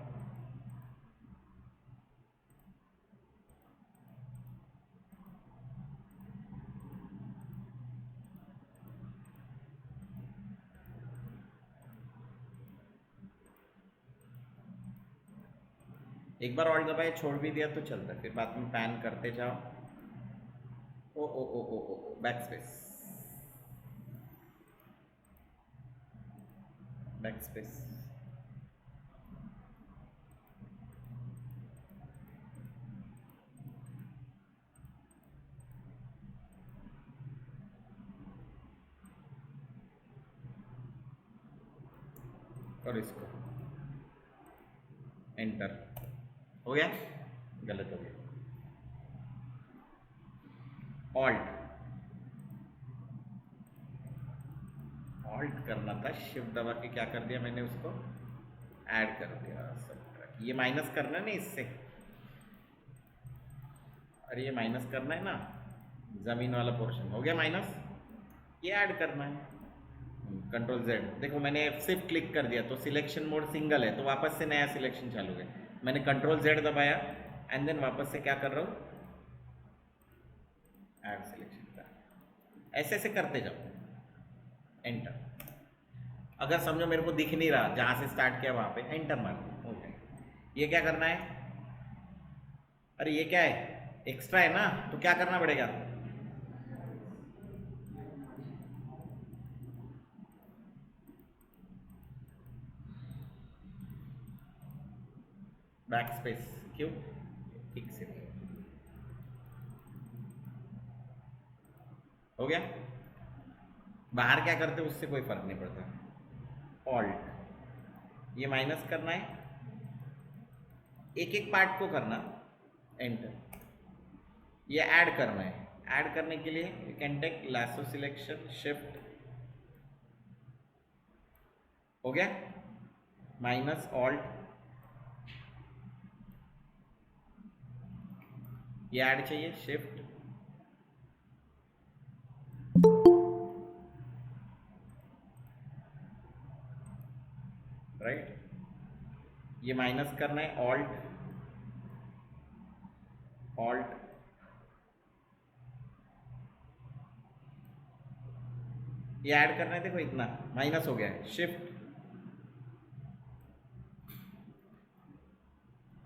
एक बार ऑल्ट दबाए छोड़ भी दिया तो चलता है, फिर बाद में पैन करते जाओ। ओ ओ ओ ओ ओ, बैक स्पेस, बैक स्पेस। और इसको एंटर। हो गया? गलत हो गया। ऑल्ट, ऑल्ट करना था, शिफ्ट दबा के क्या कर दिया मैंने? उसको ऐड कर दिया। सब ये माइनस करना है ना इससे। अरे ये माइनस करना है ना, जमीन वाला पोर्शन हो गया माइनस। ये ऐड करना है, कंट्रोल जेड। देखो मैंने सिर्फ क्लिक कर दिया तो सिलेक्शन मोड सिंगल है, तो वापस से नया सिलेक्शन चालू है। मैंने कंट्रोल जेड दबाया एंड देन वापस से क्या कर रहा हूँ? ऐड सिलेक्शन का। ऐसे ऐसे करते जाओ, एंटर। अगर समझो मेरे को दिख नहीं रहा जहाँ से स्टार्ट किया वहाँ पे, एंटर मार दो। ओके, ये क्या करना है? अरे ये क्या है? एक्स्ट्रा है ना, तो क्या करना पड़ेगा? Back space. क्यों? ठीक से हो गया। बाहर क्या करते उससे कोई फर्क नहीं पड़ता। ऑल्ट, ये माइनस करना है, एक एक पार्ट को करना, एंटर। ये ऐड करना है, ऐड करने के लिए you can take lasso selection, shift. हो गया? माइनस ऑल्ट, ये ऐड चाहिए, शिफ्ट। राइट, ये माइनस करना है, ऑल्ट, ऑल्ट। ये ऐड करना है, देखो इतना माइनस हो गया है, शिफ्ट।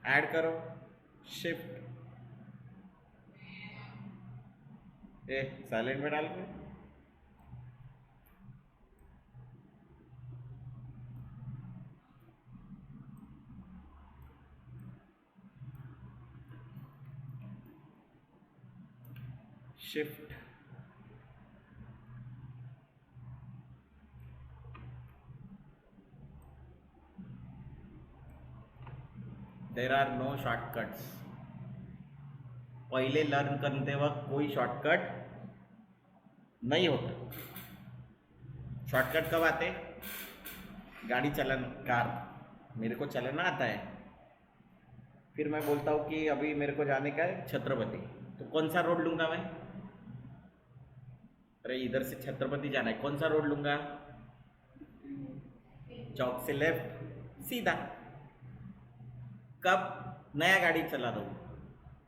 ऐड करो, शिफ्ट। ए साइलेंट में डाल के, shift. There are no shortcuts. पहले लर्न करते वक्त कोई शॉर्टकट नहीं होता। शॉर्टकट कब आते? गाड़ी चलाना, कार मेरे को चलाना आता है, फिर मैं बोलता हूँ कि अभी मेरे को जाने का है छत्रपति, तो कौन सा रोड लूँगा मैं? अरे इधर से छत्रपति जाना है, कौन सा रोड लूँगा? चौक से लेफ्ट सीधा। कब? नया गाड़ी चला रहा हूँ।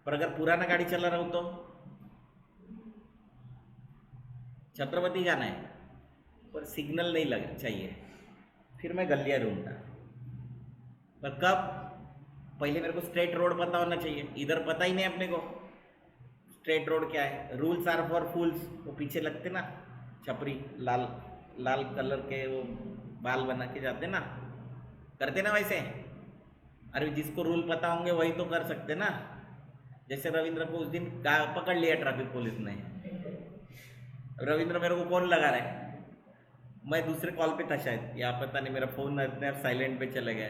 पर अगर पुराना गाड़ी चला रहा हूँ तो छत्रपति जाना है पर सिग्नल नहीं लग चाहिए, फिर मैं गलियाँ ढूंढता। पर कब? पहले मेरे को स्ट्रेट रोड पता होना चाहिए, इधर पता ही नहीं अपने को स्ट्रेट रोड क्या है। रूल्स आर फॉर फूल्स, वो पीछे लगते ना छपरी, लाल लाल कलर के वो बाल बना के जाते ना, करते ना वैसे। अरे जिसको रूल पता होंगे वही तो कर सकते ना। जैसे रविंद्र को उस दिन पकड़ लिया ट्रैफिक पुलिस ने। रविंद्र मेरे को कौन लगा रहा है? मैं दूसरे कॉल पे था शायद, या पता नहीं, मेरा फ़ोन इतने साइलेंट पे चला गया।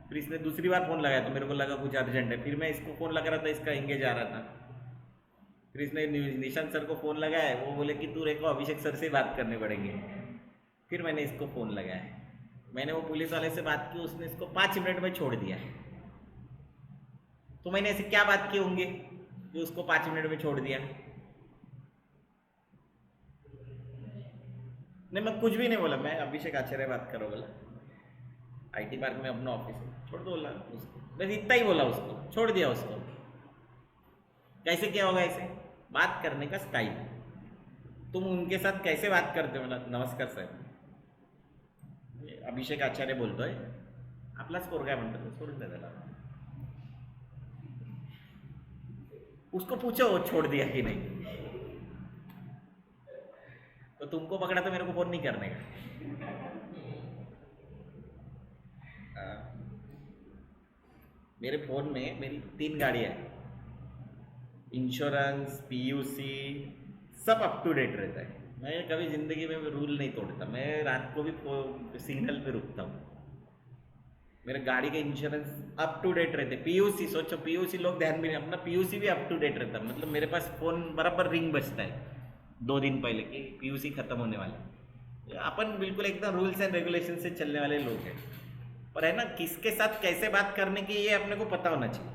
फिर इसने दूसरी बार फ़ोन लगाया तो मेरे को लगा कुछ अर्जेंट है, फिर मैं इसको फ़ोन लगा रहा था, इसका एंगेज आ रहा था। फिर इसने निशांत सर को फ़ोन लगाया, वो बोले कि तू रेको अभिषेक सर से बात करने पड़ेंगे। फिर मैंने इसको फ़ोन लगाया, मैंने वो पुलिस वाले से बात की, उसने इसको 5 मिनट में छोड़ दिया। तो मैंने ऐसे क्या बात की होंगी कि उसको 5 मिनट में छोड़ दिया? नहीं, मैं कुछ भी नहीं बोला, मैं अभिषेक आचार्य बात करो बोला, आईटी पार्क में अपना ऑफिस है, छोड़ दो बोला उसको, बस इतना ही बोला उसको, छोड़ दिया उसको। कैसे क्या होगा ऐसे बात करने का स्टाइल? तुम उनके साथ कैसे बात करते हो? बोला नमस्कार सर, अभिषेक आचार्य बोलतोय, आपलाच पोरगा म्हणतो, सोडून द्या त्याला, उसको पूछो वो छोड़ दिया कि नहीं। तो तुमको पकड़ा तो मेरे को फोन नहीं करने का। मेरे फ़ोन में मेरी 3 गाड़ियाँ हैं, इंश्योरेंस, पीयूसी सब अप टू डेट रहता है। मैं कभी ज़िंदगी में रूल नहीं तोड़ता, मैं रात को भी सिग्नल पे रुकता हूँ। मेरे गाड़ी के इंश्योरेंस अप टू डेट रहते। पीयूसी सोचो, पीयूसी लोग ध्यान भी नहीं, अपना पीयूसी भी अप टू डेट रहता है। मतलब मेरे पास फ़ोन बराबर रिंग बजता है 2 दिन पहले कि पीयूसी ख़त्म होने वाला। अपन बिल्कुल एकदम रूल्स एंड रेगुलेशन से चलने वाले लोग हैं, पर है ना किसके साथ कैसे बात करने की ये अपने को पता होना चाहिए।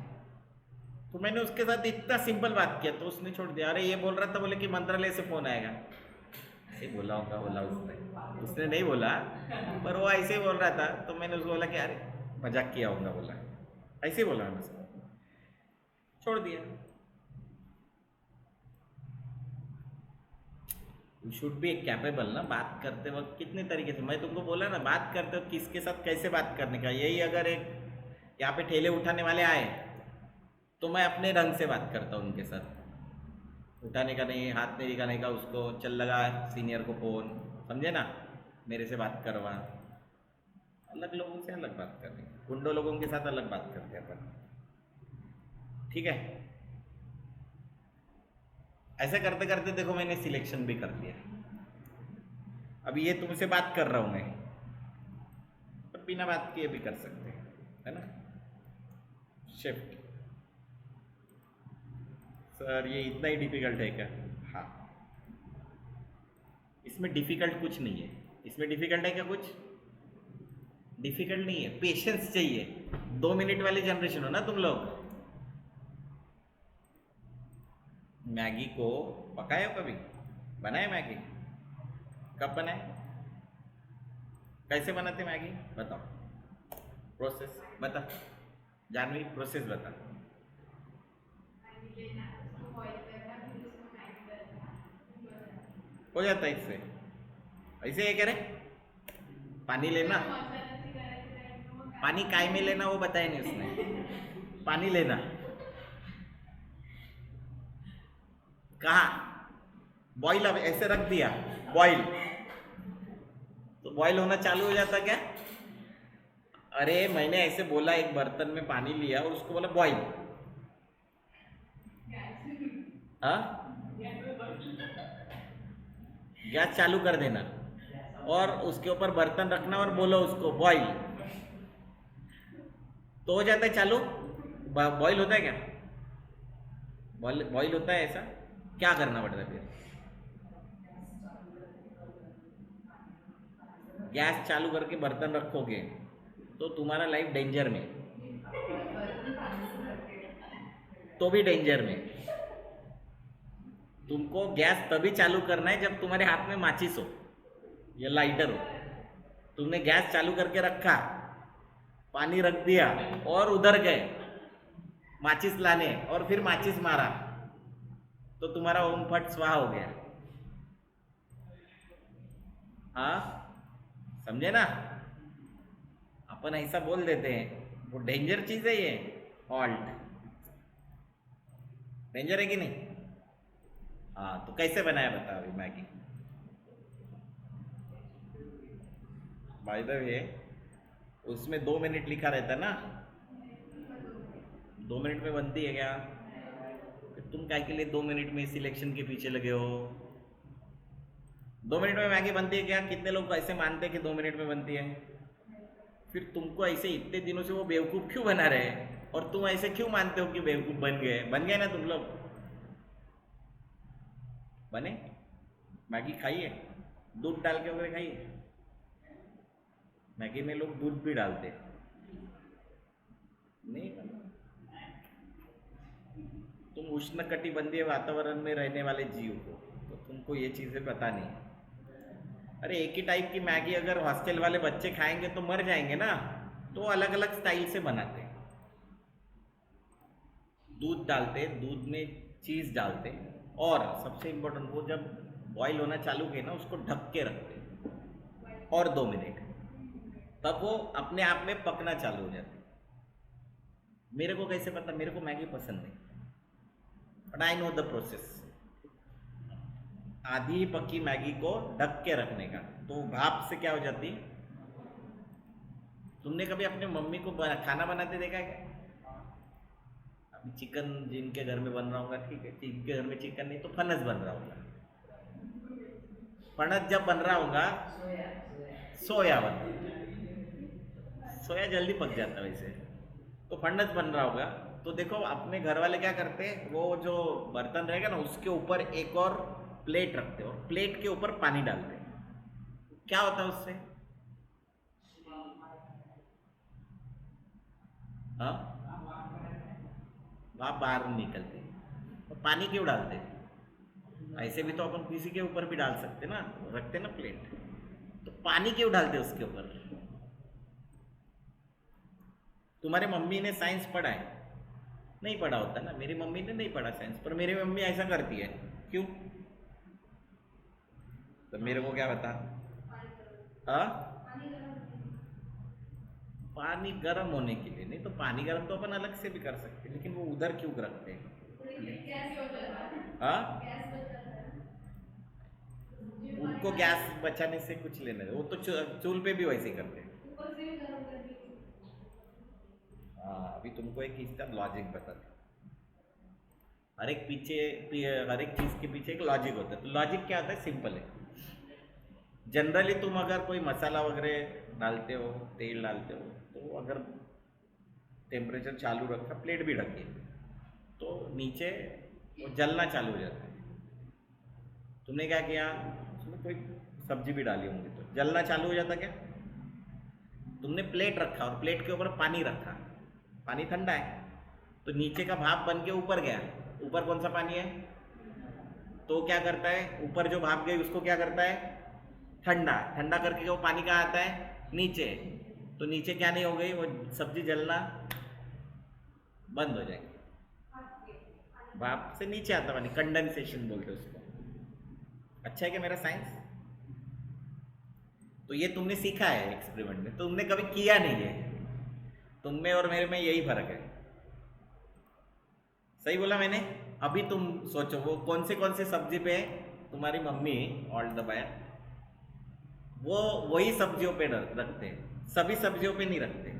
तो मैंने उसके साथ इतना सिंपल बात किया तो उसने छोड़ दिया। अरे ये बोल रहा था बोले कि मंत्रालय से फ़ोन आएगा, ऐसे बोला होगा, बोला उसने नहीं बोला, पर वो ऐसे ही बोल रहा था। तो मैंने उसको बोला कि अरे मजाक किया होगा, बोला ऐसे ही बोला, मैंने उसको छोड़ दिया। यू शुड बी कैपेबल ना बात करते वक्त कितने तरीके से। मैं तुमको बोला ना बात करते वक्त किसके साथ कैसे बात करने का। यही अगर एक यहाँ पे ठेले उठाने वाले आए तो मैं अपने ढंग से बात करता हूँ उनके साथ, उठाने का नहीं, हाथ नहीं दिखाने का, उसको चल लगा सीनियर को फ़ोन, समझे ना, मेरे से बात करवा। अलग लोगों से अलग बात करने, गुंडों लोगों के साथ अलग बात करते हैं अपन, ठीक है। ऐसे करते करते देखो मैंने सिलेक्शन भी कर लिया। अभी ये तुमसे बात कर रहा हूँ मैं, पर बिना बात किए भी कर सकते हैं, है ना। शिफ्ट सर ये इतना ही डिफिकल्ट है क्या? हाँ, इसमें डिफिकल्ट कुछ नहीं है। इसमें डिफिकल्ट है क्या? कुछ डिफिकल्ट नहीं है, पेशेंस चाहिए। 2 मिनट वाली जनरेशन हो ना तुम लोग। मैगी को पकाए हो कभी? बनाए मैगी? कब बनाए? कैसे बनाते मैगी बताओ, प्रोसेस बता जानवी, प्रोसेस बता। हो जाता है इससे, ऐसे ये करें, पानी लेना, पानी काय में लेना वो बताया नहीं उसने। पानी लेना कहा, बॉईल, अब ऐसे रख दिया बॉईल, तो बॉईल होना चालू हो जाता क्या? अरे मैंने ऐसे बोला, एक बर्तन में पानी लिया और उसको बोला बॉईल, हाँ, गैस चालू कर देना और उसके ऊपर बर्तन रखना और बोलो उसको बॉईल, तो हो जाता है चालू। बॉईल होता है क्या? बॉईल होता है, ऐसा क्या करना पड़ता है फिर? गैस चालू करके बर्तन रखोगे तो तुम्हारा लाइफ डेंजर में, तो भी डेंजर में। तुमको गैस तभी चालू करना है जब तुम्हारे हाथ में माचिस हो या लाइटर हो। तुमने गैस चालू करके रखा, पानी रख दिया और उधर गए माचिस लाने और फिर माचिस मारा, तो तुम्हारा ओम फट स्वाहा हो गया। हाँ, समझे ना। अपन ऐसा बोल देते हैं, वो डेंजर चीज है ये। ऑल्ट डेंजर है कि नहीं? हाँ, तो कैसे बनाया बता अभी मैगी। बाय द वे उसमें 2 मिनट लिखा रहता है ना, 2 मिनट में बनती है क्या? तुम क्या के लिए 2 मिनट में सिलेक्शन के पीछे लगे हो? 2 मिनट में मैगी बनती है क्या? कितने लोग ऐसे मानते हैं कि 2 मिनट में बनती है? फिर तुमको ऐसे इतने दिनों से वो बेवकूफ़ क्यों बना रहे हैं, और तुम ऐसे क्यों मानते हो कि बेवकूफ़ बन गए? बन गए ना तुम लोग। बने? मैगी खाई है? दूध डाल के वगैरह खाई है? मैगी में लोग दूध भी डालते हैं। नहीं बना। तुम उष्णकटिबंधीय वातावरण में रहने वाले जीव हो, तो तुमको ये चीज़ें पता नहीं है। अरे एक ही टाइप की मैगी अगर हॉस्टल वाले बच्चे खाएंगे तो मर जाएंगे ना, तो अलग अलग स्टाइल से बनाते हैं। दूध डालते, दूध में चीज़ डालते, और सबसे इम्पोर्टेंट वो जब बॉईल होना चालू किए ना उसको ढक के रखते और 2 मिनट, तब वो अपने आप में पकना चालू हो जाती। मेरे को कैसे पता? मेरे को मैगी पसंद नहीं, but I know the process. आधी पकी मैगी को ढक के रखने का, तो भाप से क्या हो जाती। तुमने कभी अपने मम्मी को खाना बनाते देखा है क्या? अभी चिकन जिनके घर में बन रहा होगा, ठीक है, जिनके घर में चिकन नहीं तो फनस बन रहा होगा। फनस जब बन रहा होगा, सोया बन, सोया जल्दी पक जाता है वैसे, तो फंडस बन रहा होगा। तो देखो अपने घर वाले क्या करते हैं, वो जो बर्तन रहेगा ना उसके ऊपर एक और प्लेट रखते हो, प्लेट के ऊपर पानी डालते हैं। क्या होता है उससे? हाँ, भाप बाहर निकलते। तो पानी क्यों डालते? ऐसे भी तो अपन किसी के ऊपर भी डाल सकते ना, रखते ना प्लेट, तो पानी क्यों डालते उसके ऊपर? तुम्हारे मम्मी ने साइंस पढ़ा है? नहीं पढ़ा होता ना, मेरी मम्मी ने नहीं पढ़ा साइंस, पर मेरी मम्मी ऐसा करती है। क्यों? तो मेरे को क्या बता। हाँ, पानी गर्म होने के लिए नहीं, तो पानी गर्म तो अपन अलग से भी कर सकते हैं, लेकिन वो उधर क्यों रखते हैं? हाँ, उनको गैस बचाने से कुछ लेना है, वो तो चूल पे भी वैसे ही करते हैं। हाँ, अभी तुमको एक इसका लॉजिक बताते। हर एक हर एक चीज़ के पीछे एक लॉजिक होता है। तो लॉजिक क्या होता है? सिंपल है। जनरली तुम अगर कोई मसाला वगैरह डालते हो, तेल डालते हो, तो अगर टेम्परेचर चालू रखा, प्लेट भी ढकी, तो नीचे वो जलना चालू हो जाता है। तुमने क्या किया, उसमें कोई सब्जी भी डाली होंगी तो जलना चालू हो जाता क्या? तुमने प्लेट रखा और प्लेट के ऊपर पानी रखा, पानी ठंडा है, तो नीचे का भाप बन के ऊपर गया। ऊपर कौन सा पानी है? तो क्या करता है, ऊपर जो भाप गई उसको क्या करता है? ठंडा, ठंडा करके वो पानी कहाँ आता है? नीचे। तो नीचे क्या नहीं हो गई, वो सब्जी जलना बंद हो जाएगी। भाप से नीचे आता पानी, कंडेंसेशन बोलते हैं उसको। अच्छा है क्या मेरा साइंस? तो ये तुमने सीखा है एक्सपेरिमेंट में, तुमने कभी किया नहीं है। तुम में और मेरे में यही फर्क है। सही बोला मैंने? अभी तुम सोचो वो कौन से सब्जी पे तुम्हारी मम्मी ऑल दबाया, वो वही सब्जियों पे रखते हैं, सभी सब्जियों पे नहीं रखते।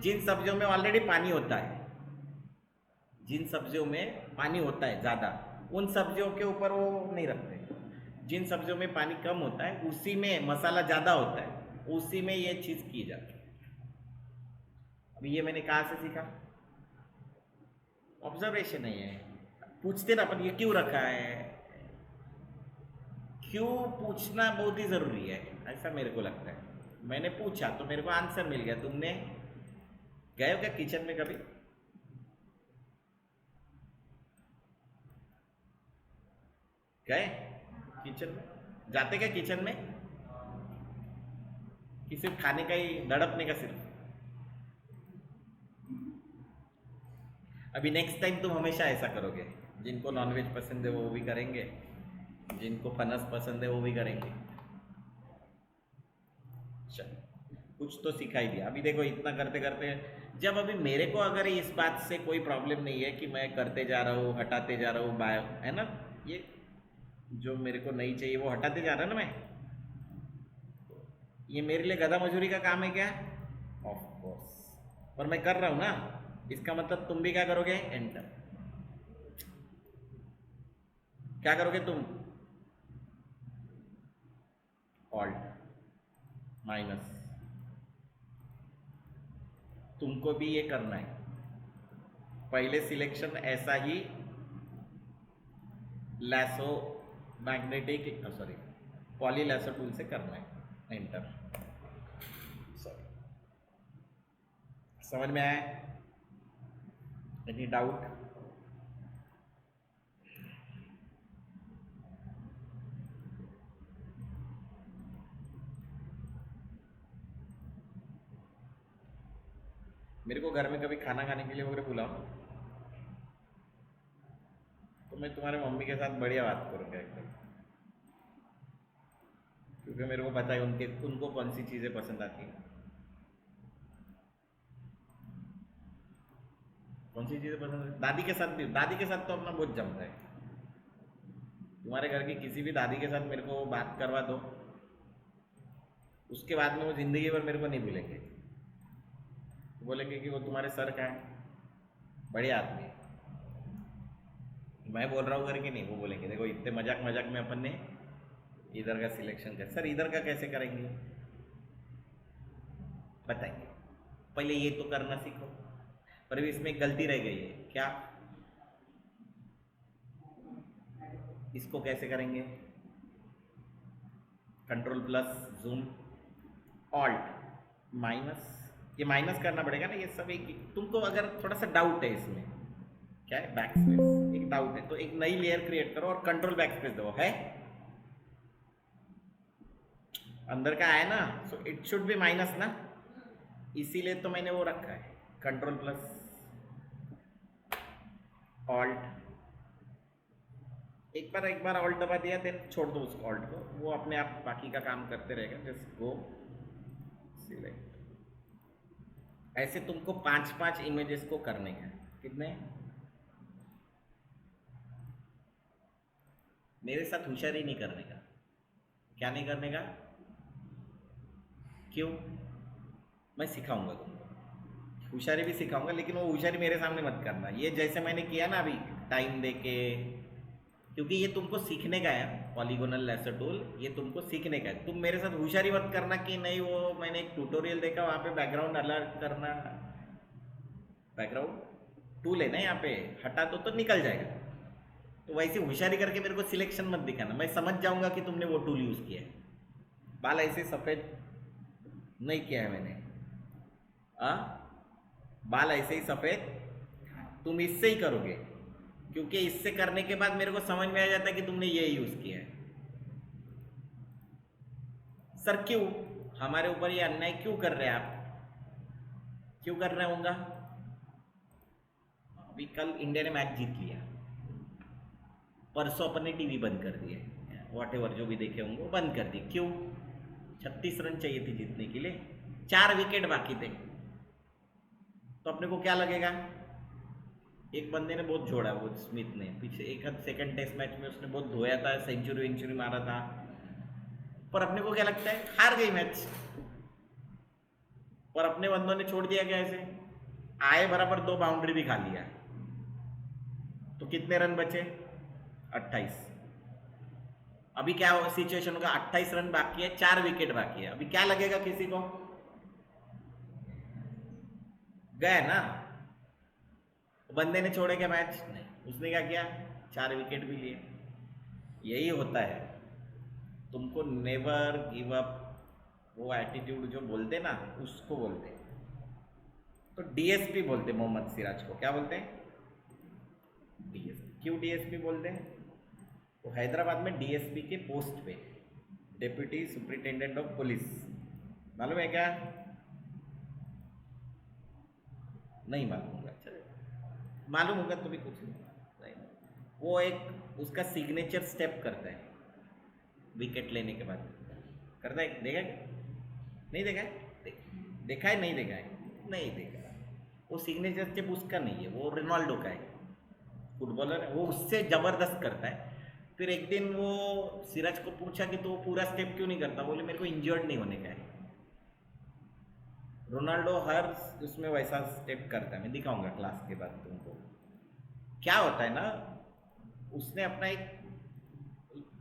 जिन सब्जियों में ऑलरेडी पानी होता है, जिन सब्जियों में पानी होता है ज़्यादा, उन सब्जियों के ऊपर वो नहीं रखते। जिन सब्जियों में पानी कम होता है, उसी में मसाला ज़्यादा होता है, उसी में ये चीज़ की जाती है। अभी ये मैंने कहाँ से सीखा? ऑब्जर्वेशन नहीं है। पूछते ना अपन, ये क्यों रखा है? क्यों पूछना बहुत ही ज़रूरी है, ऐसा मेरे को लगता है। मैंने पूछा तो मेरे को आंसर मिल गया। तुमने गए हो क्या किचन में कभी? गए किचन में? जाते क्या किचन में? कि सिर्फ खाने का ही, धड़पने का सिर्फ? अभी नेक्स्ट टाइम तुम हमेशा ऐसा करोगे। जिनको नॉनवेज पसंद है वो भी करेंगे, जिनको फनस पसंद है वो भी करेंगे। चलो, कुछ तो सिखा ही दिया। अभी देखो इतना करते करते, जब अभी मेरे को अगर इस बात से कोई प्रॉब्लम नहीं है कि मैं करते जा रहा हूँ, हटाते जा रहा हूँ, बाय है ना, ये जो मेरे को नहीं चाहिए वो हटाते जा रहा है ना मैं, ये मेरे लिए गधा मजूरी का काम है क्या? ऑफ कोर्स, पर मैं कर रहा हूँ ना, इसका मतलब तुम भी क्या करोगे? एंटर। क्या करोगे तुम? Alt minus. तुमको भी ये करना है। पहले सिलेक्शन ऐसा ही लैसो मैग्नेटिक सॉरी पॉलीलैसो टूल से करना है एंटर। सॉरी, समझ में आया? Any doubt? मेरे को घर में कभी खाना खाने के लिए वगैरह बुलाओ तो मैं तुम्हारे मम्मी के साथ बढ़िया बात करूँगा एकदम, क्योंकि मेरे को पता है उनको कौन सी चीज़ें पसंद आती हैं, कौन सी चीज़ें पसंद है। दादी के साथ भी, दादी के साथ तो अपना बहुत जमता है। तुम्हारे घर की किसी भी दादी के साथ मेरे को बात करवा दो, उसके बाद में वो ज़िंदगी भर मेरे को नहीं भूलेंगे। बोलेंगे कि वो तुम्हारे सर का है, बढ़िया आदमी है। मैं बोल रहा हूँ करके नहीं, वो बोलेंगे देखो इतने मजाक मजाक में अपन ने इधर का सिलेक्शन कर। सर इधर का कैसे करेंगे बताएंगे, पहले ये तो करना सीखो। पर अभी इसमें एक गलती रह गई है, क्या? इसको कैसे करेंगे? Control plus zoom alt minus, ये माइनस करना पड़ेगा ना, ये सब एक। तुमको अगर थोड़ा सा डाउट है इसमें, क्या है बैक स्पेस, एक डाउट है तो एक नई लेयर क्रिएट करो और कंट्रोल बैक स्पेस दो। है अंदर का है ना, so it should be minus ना, इसीलिए तो मैंने वो रखा है कंट्रोल प्लस ऑल्ट। एक बार ऑल्ट दबा दिया, देन छोड़ दो उस ऑल्ट को, वो अपने आप बाकी का काम करते रहेगा। Just go select. ऐसे तुमको 5-5 इमेजेस को करने हैं। कितने? मेरे साथ होशियारी नहीं करने का। क्या नहीं करने का? क्यों? मैं सिखाऊंगा तुमको, होशियारी भी सिखाऊंगा, लेकिन वो होशियारी मेरे सामने मत करना। ये जैसे मैंने किया ना अभी टाइम दे के, क्योंकि ये तुमको सीखने का है। पॉलीगोनल लैसो टूल ये तुमको सीखने का है। तुम मेरे साथ होशियारी मत करना कि नहीं वो मैंने एक ट्यूटोरियल देखा वहाँ पे बैकग्राउंड अलग करना। बैकग्राउंड टूल है ना यहाँ पे, हटा दो तो निकल जाएगा। तो वैसे होशियारी करके मेरे को सिलेक्शन मत दिखाना, मैं समझ जाऊंगा कि तुमने वो टूल यूज़ किया है। बाल ऐसे सफ़ेद नहीं किया है मैंने, हाँ बाल ऐसे ही सफ़ेद तुम इससे ही करोगे, क्योंकि इससे करने के बाद मेरे को समझ में आ जाता है कि तुमने ये यूज़ किया है। सर क्यों हमारे ऊपर ये अन्याय क्यों कर रहे हैं आप? क्यों कर रहे होंगे? अभी कल इंडिया ने मैच जीत लिया, परसों अपन ने टीवी बंद कर दिए, वॉट एवर जो भी देखे होंगे वो बंद कर दिए। क्यों? 36 रन चाहिए थे जीतने के लिए, 4 विकेट बाकी थे। तो अपने को क्या लगेगा? एक बंदे ने बहुत जोड़ा, वो स्मिथ ने पीछे एक सेकंड टेस्ट मैच में उसने बहुत धोया था, सेंचुरी मारा था। पर अपने को क्या लगता है हार गई मैच, पर अपने बंदों ने छोड़ दिया। क्या ऐसे आए बराबर 2 बाउंड्री भी खा लिया, तो कितने रन बचे? 28। अभी क्या सिचुएशन होगा? 28 रन बाकी है, 4 विकेट बाकी है। अभी क्या लगेगा किसी को? गया ना, बंदे ने छोड़े क्या मैच? नहीं, उसने क्या किया? 4 विकेट भी लिए। यही होता है, तुमको नेवर गिव अप वो एटीट्यूड जो बोलते ना, उसको बोलते। तो डीएसपी बोलते मोहम्मद सिराज को। क्या बोलते हैं? डीएसपी। क्यों डीएसपी बोलते हैं? तो हैदराबाद में डीएसपी के पोस्ट पे, डेप्यूटी सुपरिटेंडेंट ऑफ पुलिस, मालूम है क्या? नहीं मालूम होगा, चलो मालूम होगा तो भी कुछ नहीं। वो एक उसका सिग्नेचर स्टेप करता है विकेट लेने के बाद, करता है। देखा नहीं? देखा है? देखा है नहीं? देखा है नहीं? देखा। वो सिग्नेचर स्टेप उसका नहीं है, वो रोनाल्डो का है, फुटबॉलर है, वो उससे ज़बरदस्त करता है। फिर एक दिन वो सिराज को पूछा कि तो पूरा स्टेप क्यों नहीं करता? बोले मेरे को इंजर्ड नहीं होने का है। रोनाल्डो हर उसमें वैसा स्टेप करता है, मैं दिखाऊंगा क्लास के बाद तुमको। क्या होता है ना, उसने अपना एक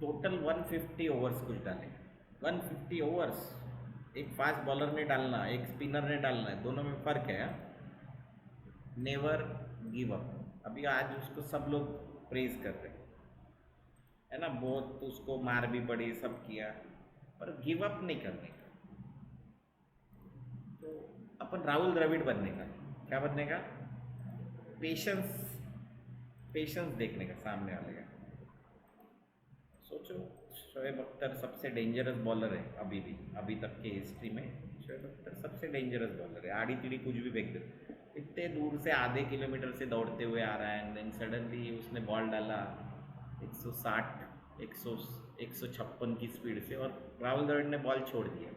टोटल 150 ओवर्स कुछ डाले। 150 ओवर्स एक फास्ट बॉलर ने डालना, एक स्पिनर ने डालना है, दोनों में फ़र्क है। Never give up. अभी आज उसको सब लोग प्रेज कर रहे हैं। है ना, बहुत उसको मार भी पड़ी, सब किया, पर गिव अप नहीं करने का। तो अपन राहुल द्रविड़ बनने का, क्या बनने का, पेशेंस, पेशेंस देखने का सामने वाले का। सोचो, शोएब अख्तर सबसे डेंजरस बॉलर है अभी भी, अभी तक के हिस्ट्री में शोएब अख्तर सबसे डेंजरस बॉलर है। आड़ी तिड़ी कुछ भी फेंक दे, इतने दूर से आधे किलोमीटर से दौड़ते हुए आ रहा है, एंड देन सडनली उसने बॉल डाला 160, 100, 156 की स्पीड से, और राहुल द्रविड़ ने बॉल छोड़ दिया।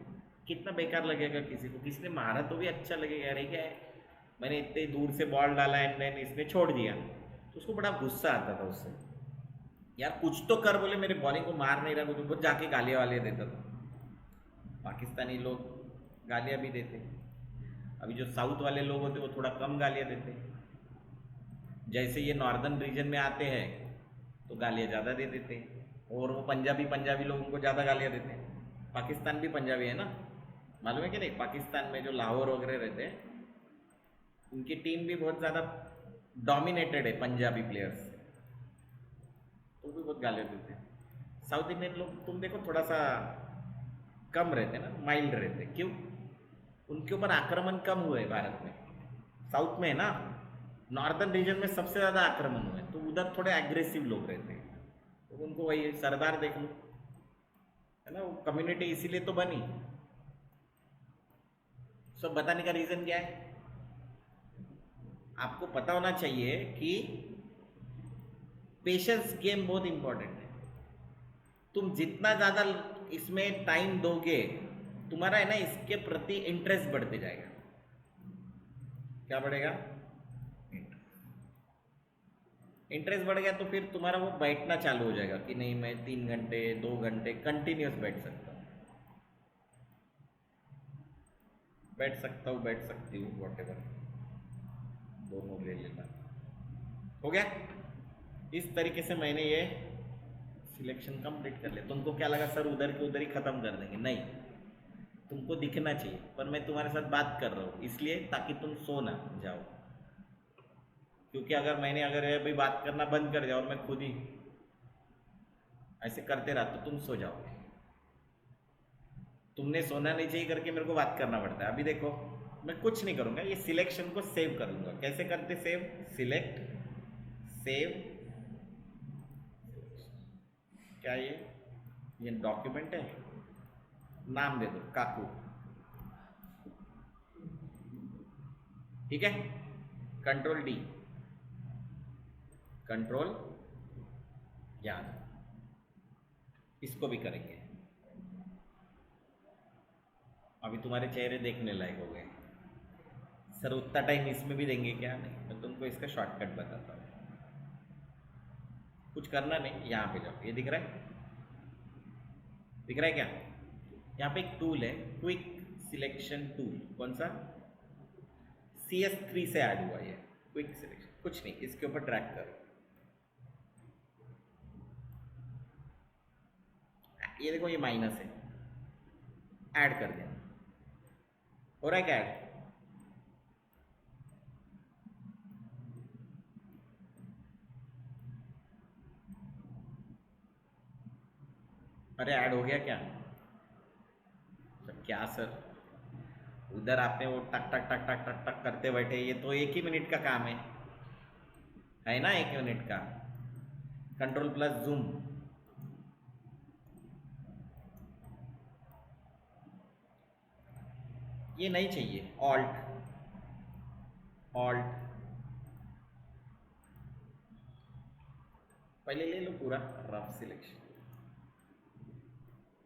कितना बेकार लगेगा किसी को, किसी ने मारा तो भी अच्छा लगेगा, अरे क्या है, मैंने इतने दूर से बॉल डाला एंड देन इसने छोड़ दिया, तो उसको बड़ा गुस्सा आता था उससे। यार कुछ तो कर, बोले मेरे बॉलिंग को मार नहीं रहा, कुछ जाके गालियाँ वालियाँ देता था। पाकिस्तानी लोग गालियाँ भी देते, अभी जो साउथ वाले लोग होते वो थोड़ा कम गालियाँ देते, जैसे ये नॉर्दर्न रीजन में आते हैं तो गालियाँ ज़्यादा दे देते हैं, और वो पंजाबी पंजाबी लोग उनको ज़्यादा गालियाँ देते हैं। पाकिस्तान भी पंजाबी है ना, मालूम है कि नहीं, पाकिस्तान में जो लाहौर वगैरह रहते हैं उनकी टीम भी बहुत ज़्यादा डोमिनेटेड है पंजाबी प्लेयर्स से, तो भी बहुत गालियाँ देते हैं। साउथ इंडियन लोग तुम देखो थोड़ा सा कम रहते हैं ना, माइल्ड रहते हैं, क्यों, उनके ऊपर आक्रमण कम हुए हैं भारत में, साउथ में है ना, नॉर्दर्न रीजन में सबसे ज़्यादा आक्रमण हुए, तो उधर थोड़े एग्रेसिव लोग रहते हैं, तो उनको वही सरदार देख लो, है ना, वो कम्युनिटी इसीलिए तो बनी। सब बताने का रीज़न क्या है, आपको पता होना चाहिए कि पेशेंस गेम बहुत इंपॉर्टेंट है। तुम जितना ज़्यादा इसमें टाइम दोगे, तुम्हारा है ना इसके प्रति इंटरेस्ट बढ़ते जाएगा। क्या बढ़ेगा, इंटरेस्ट बढ़ गया तो फिर तुम्हारा वो बैठना चालू हो जाएगा कि नहीं मैं 3 घंटे 2 घंटे कंटिन्यूस बैठ सकता हूँ, बैठ सकता हूँ, बैठ सकती हूँ, वॉट एवर, दोनों ले लेना। हो गया, इस तरीके से मैंने ये सिलेक्शन कंप्लीट कर लिया। तुमको क्या लगा सर उधर के उधर ही ख़त्म कर देंगे, नहीं, तुमको दिखना चाहिए, पर मैं तुम्हारे साथ बात कर रहा हूँ इसलिए ताकि तुम सो ना जाओ, क्योंकि अगर मैंने अगर अभी बात करना बंद कर दिया और मैं खुद ही ऐसे करते रहा तो तुम सो जाओगे। तुमने सोना नहीं चाहिए करके मेरे को बात करना पड़ता है। अभी देखो मैं कुछ नहीं करूँगा, ये सिलेक्शन को सेव करूँगा। कैसे करते सेव, सिलेक्ट, सेव, क्या ये डॉक्यूमेंट है, नाम दे दो काकू, ठीक है, कंट्रोल डी, कंट्रोल याद, इसको भी करेंगे। अभी तुम्हारे चेहरे देखने लायक हो गए, सर उतना टाइम इसमें भी देंगे क्या, नहीं, मैं तुमको इसका शॉर्टकट बताता हूँ। कुछ करना नहीं, यहाँ पे जाओ, ये दिख रहा है, दिख रहा है क्या, यहाँ पे एक टूल है, क्विक सिलेक्शन टूल, कौन सा, CS3 से ऐड हुआ ये क्विक सिलेक्शन, कुछ नहीं, इसके ऊपर ड्रैग करो, ये देखो ये माइनस है, ऐड कर दिया, हो रहा है क्या ऐड, अरे ऐड हो गया क्या, सर क्या सर, उधर आपने वो टक टक टक टक टक टक करते बैठे, ये तो 1 ही मिनट का काम है ना, 1 मिनट का, कंट्रोल प्लस जूम, ये नहीं चाहिए, ऑल्ट, ऑल्ट, पहले ले लो पूरा रफ सिलेक्शन,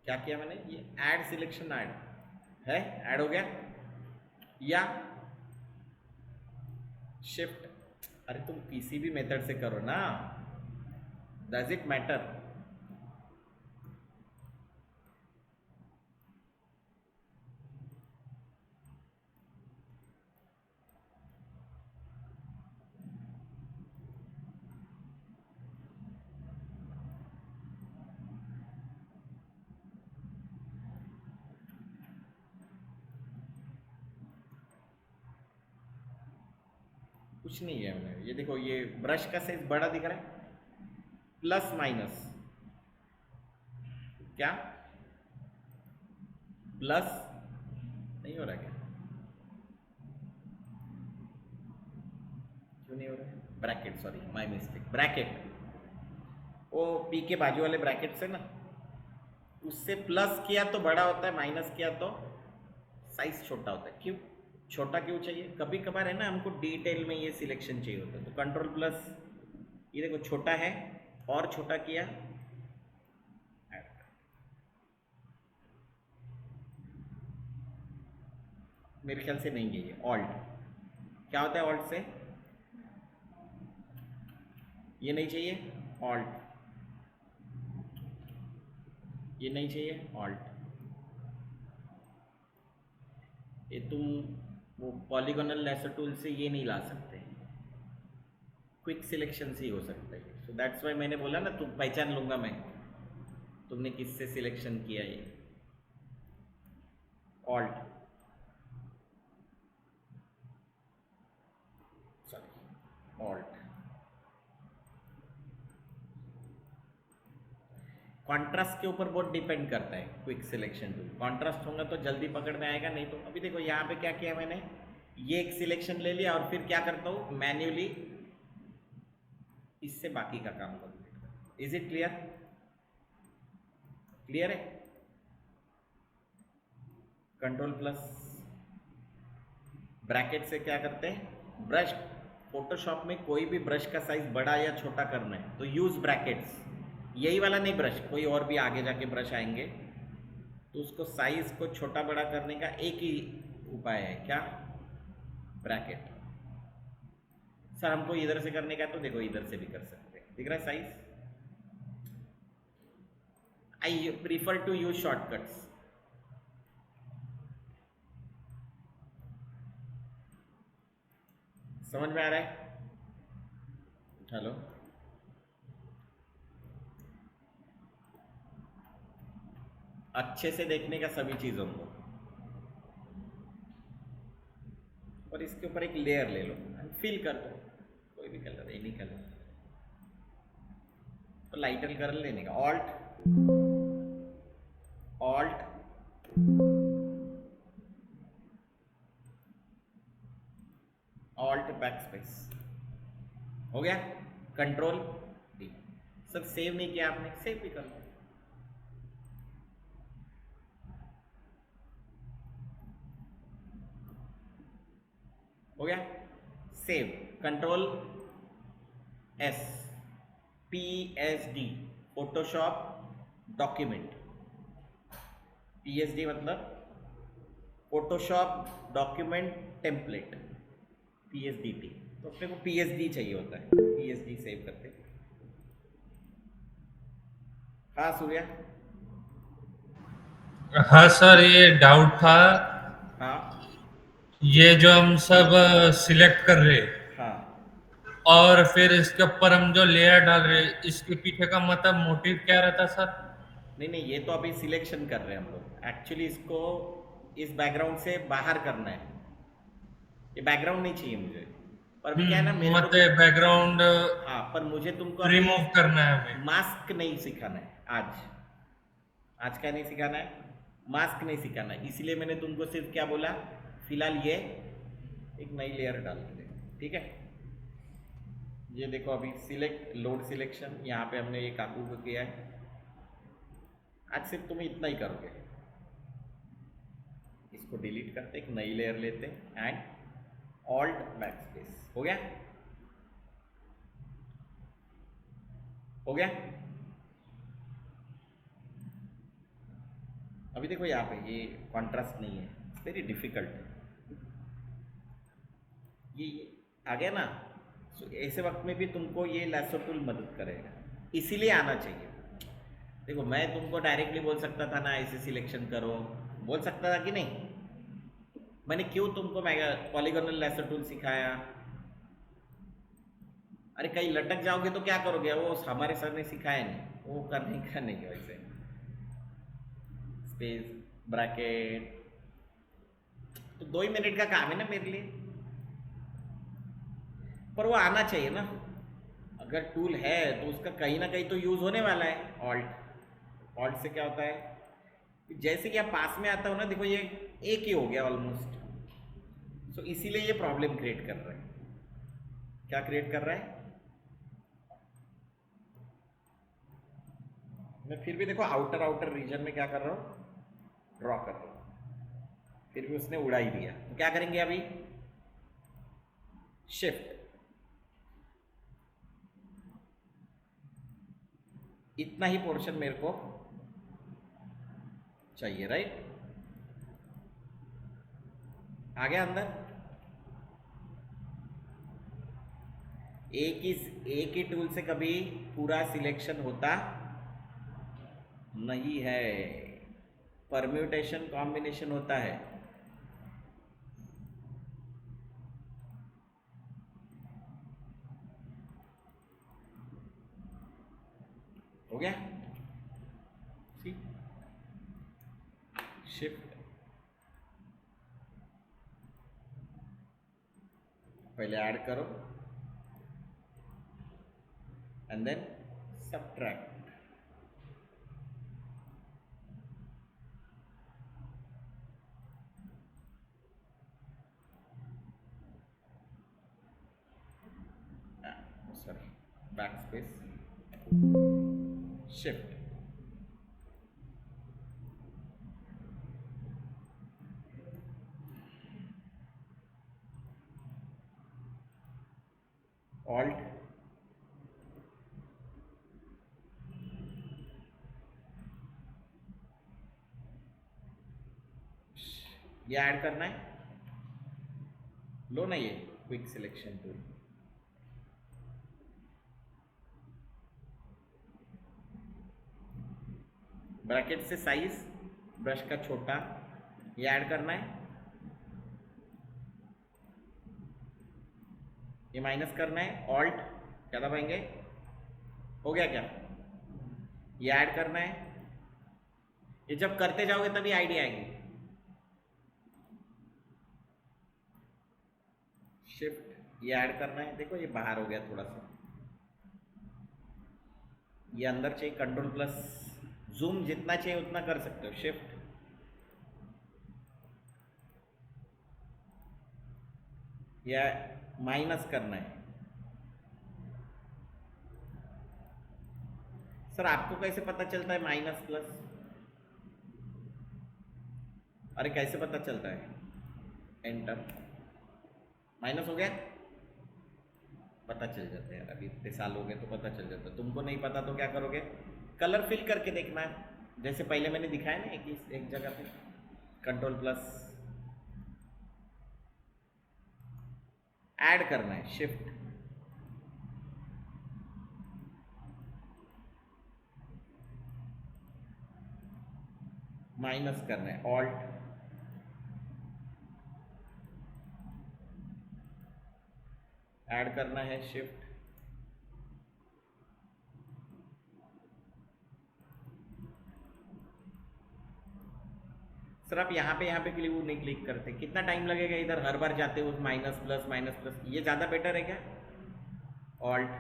क्या किया मैंने, ये ऐड सिलेक्शन ऐड है, ऐड हो गया, या शिफ्ट, अरे तुम किसी भी मेथड से करो ना, डज इट मैटर, कुछ नहीं है मैंने, ये देखो ये ब्रश का साइज बड़ा दिख रहा है, प्लस माइनस, क्या प्लस नहीं हो रहा क्या? क्यों नहीं हो रहा है? Bracket, sorry my mistake, bracket, वो पी के बाजू वाले ब्रैकेट से ना, उससे प्लस किया तो बड़ा होता है, माइनस किया तो साइज छोटा होता है। क्यों छोटा क्यों चाहिए? कभी कभार है ना, हमको डिटेल में ये सिलेक्शन चाहिए होता है, तो कंट्रोल प्लस, ये देखो छोटा है और छोटा किया, मेरे ख्याल से नहीं है ये ऑल्ट। क्या होता है ऑल्ट से? ये नहीं चाहिए ऑल्ट, ये नहीं चाहिए ऑल्ट, ये तुम वो पॉलीगोनल लेसर टूल से ये नहीं ला सकते, क्विक सिलेक्शन से ही हो सकता है। सो दैट्स वाई मैंने बोला ना, तुम पहचान लूंगा मैं तुमने किससे सिलेक्शन किया, ये ऑल्ट, सॉरी ऑल्ट। कॉन्ट्रास्ट के ऊपर बहुत डिपेंड करता है क्विक सिलेक्शन टूल। कॉन्ट्रास्ट होगा तो जल्दी पकड़ में आएगा, नहीं तो अभी देखो यहाँ पे क्या किया मैंने, ये एक सिलेक्शन ले लिया और फिर क्या करता हूँ मैन्युअली इससे बाकी का काम complete. Is it clear? Clear है? कंट्रोल प्लस ब्रैकेट से क्या करते हैं, ब्रश, फोटोशॉप में कोई भी ब्रश का साइज बड़ा या छोटा करना है तो यूज ब्रैकेट्स। यही वाला नहीं ब्रश, कोई और भी आगे जाके ब्रश आएंगे, तो उसको साइज को छोटा बड़ा करने का एक ही उपाय है, क्या? ब्रैकेट। सर हमको इधर से करने का, तो देखो इधर से भी कर सकते हैं, दिख रहा है size. I prefer to use shortcuts. समझ में आ रहा है? हेलो, अच्छे से देखने का सभी चीजों को, और इसके ऊपर एक लेयर ले लो, फिल कर दो कोई भी कलर, एनी कलर, तो लाइटर कलर लेने का, alt alt alt back space, हो गया। Control D. सर सेव नहीं किया आपने, सेव भी कर लो। हो गया save. Control S, PSD, Photoshop document. PSD मतलब फोटोशॉप डॉक्यूमेंट टेम्पलेट, PSDT। तो अपने को PSD चाहिए होता है, PSD सेव करते। हाँ सूर्या। हाँ सर, ये डाउट था। हाँ ये जो हम सब सिलेक्ट कर रहे हाँ, और फिर इसके ऊपर हम जो लेयर डाल रहे, इसके पीछे का मतलब मोटिव क्या रहता सर? नहीं नहीं, ये तो अभी सिलेक्शन कर रहे हैं हम लोग, एक्चुअली इसको इस बैकग्राउंड से बाहर करना है, ये बैकग्राउंड नहीं चाहिए मुझे। पर अभी क्या है ना, मेरे को मतलब बैकग्राउंड हाँ, पर मुझे तुमको अभी रिमूव करना है हमें। मास्क नहीं सिखाना है आज। आज क्या नहीं सिखाना है? मास्क नहीं सिखाना है, इसलिए मैंने तुमको सिर्फ क्या बोला, फिलहाल ये एक नई लेयर डाल के दे, ठीक है। ये देखो अभी सिलेक्ट, लोड सिलेक्शन, यहाँ पे हमने ये काकू को किया है। आज सिर्फ तुम इतना ही करोगे, इसको डिलीट करते, एक नई लेयर लेते एंड ऑल्ट बैक स्पेस, हो गया। हो गया। अभी देखो यहाँ पे ये कॉन्ट्रास्ट नहीं है, वेरी डिफिकल्ट, ये आ गया ना। सो ऐसे वक्त में भी तुमको ये लैसो टूल मदद करेगा, इसीलिए आना चाहिए। देखो मैं तुमको डायरेक्टली बोल सकता था ना ऐसे सिलेक्शन करो, बोल सकता था कि नहीं? मैंने क्यों तुमको पॉलीगोनल लैसो टूल सिखाया? अरे कहीं लटक जाओगे तो क्या करोगे, वो हमारे सर ने सिखाया नहीं, वो करने का नहीं है वैसे। स्पेस, ब्रैकेट, तो 2 ही मिनट का काम है ना मेरे लिए, पर वो आना चाहिए ना। अगर टूल है तो उसका कहीं ना कहीं तो यूज होने वाला है, ऑल्ट। ऑल्ट से क्या होता है, जैसे कि आप पास में आता हो ना, देखो ये एक ही हो गया ऑलमोस्ट, सो इसीलिए ये प्रॉब्लम क्रिएट कर रहा है। क्या क्रिएट कर रहा है? मैं फिर भी देखो आउटर आउटर रीजन में क्या कर रहा हूँ, ड्रॉ कर रहा हूँ, फिर भी उसने उड़ा ही दिया। तो क्या करेंगे अभी, शिफ्ट, इतना ही पोर्शन मेरे को चाहिए, राइट? आ गया अंदर। एक ही टूल से कभी पूरा सिलेक्शन होता नहीं है, परम्यूटेशन कॉम्बिनेशन होता है। हो गया, सी, शिफ्ट, पहले ऐड करो and then subtract. Sorry, backspace, shift, alt, ये ऐड करना है, लो ना ये क्विक सिलेक्शन टूल, ब्रैकेट से साइज ब्रश का छोटा, ये ऐड करना है, ये माइनस करना है, ऑल्ट क्या दबाएंगे, हो गया क्या? ये ऐड करना है, ये जब करते जाओगे तभी आइडिया आएगी। शिफ्ट, ये ऐड करना है, देखो ये बाहर हो गया थोड़ा सा, ये अंदर चाहिए, कंट्रोल प्लस, जूम जितना चाहिए उतना कर सकते हो, शिफ्ट, या माइनस करना है। सर आपको कैसे पता चलता है माइनस प्लस? अरे कैसे पता चलता है? एंटर, माइनस हो गया, पता चल जाता है यार, अभी इतने साल हो गए तो पता चल जाता है। तुमको नहीं पता तो क्या करोगे, कलर फिल करके देखना है, जैसे पहले मैंने दिखाया ना, एक जगह पे कंट्रोल प्लस, ऐड करना है, शिफ्ट, माइनस करना है, ऑल्ट, ऐड करना है, शिफ्ट, सर आप यहाँ पे क्यों नहीं क्लिक करते? कितना टाइम लगेगा इधर, हर बार जाते हो माइनस प्लस, ये ज़्यादा बेटर है क्या? ऑल्ट,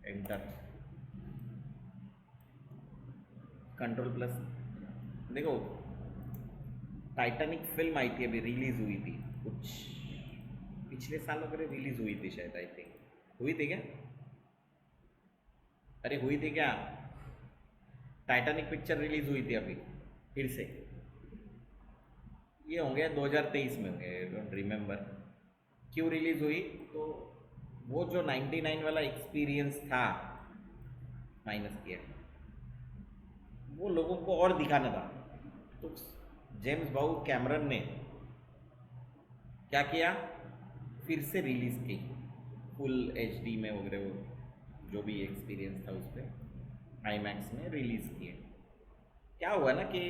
एंटर, कंट्रोल प्लस, देखो टाइटैनिक फिल्म आई थी अभी, रिलीज हुई थी कुछ पिछले साल वगैरह रिलीज हुई थी शायद, आई थिंक हुई थी क्या? अरे हुई थी क्या? टाइटैनिक पिक्चर रिलीज हुई थी अभी फिर से, ये होंगे 2023 में होंगे, डोंट रिमेम्बर क्यों रिलीज हुई। तो वो जो 99 वाला एक्सपीरियंस था, माइनस किया, वो लोगों को और दिखाना था। तो जेम्स बाउ कैमरन ने क्या किया, फिर से रिलीज की फुल एचडी में वगैरह, वो जो भी एक्सपीरियंस था उस पर आईमैक्स में रिलीज किए। क्या हुआ ना कि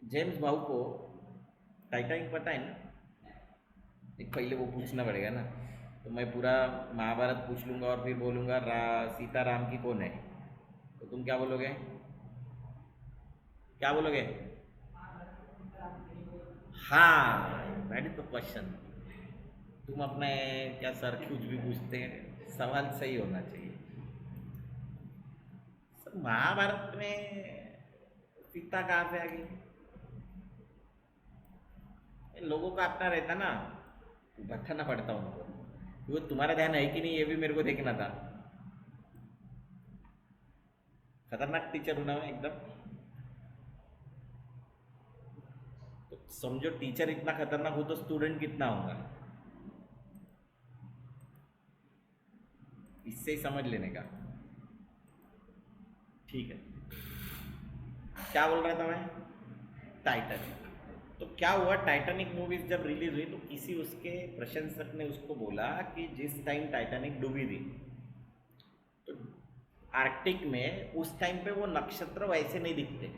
जेम्स बाउ को टाइटैनिक पता है ना, एक पहले वो पूछना पड़ेगा ना, तो मैं पूरा महाभारत पूछ लूँगा और फिर बोलूँगा सीता राम की कौन है, तो तुम क्या बोलोगे, क्या बोलोगे? हाँ, दैट इज द क्वेश्चन। तुम अपने क्या सर कुछ भी पूछते हैं, सवाल सही होना चाहिए। सर महाभारत में सीता कहाँ से आ गई? इन लोगों का अपना रहता ना, बताना पड़ता उनको। वो तुम्हारा ध्यान है कि नहीं ये भी मेरे को देखना था। खतरनाक टीचर हूं ना मैं एकदम। तो समझो टीचर इतना खतरनाक हो तो स्टूडेंट कितना होगा, इससे ही समझ लेने का। ठीक है, क्या बोल रहा था मैं? टाइटैनिक। तो क्या हुआ, टाइटैनिक मूवीज जब रिलीज हुई तो किसी उसके प्रशंसक ने उसको बोला कि जिस टाइम टाइटैनिक डूबी थी तो आर्कटिक में उस टाइम पे वो नक्षत्र वैसे नहीं दिखते।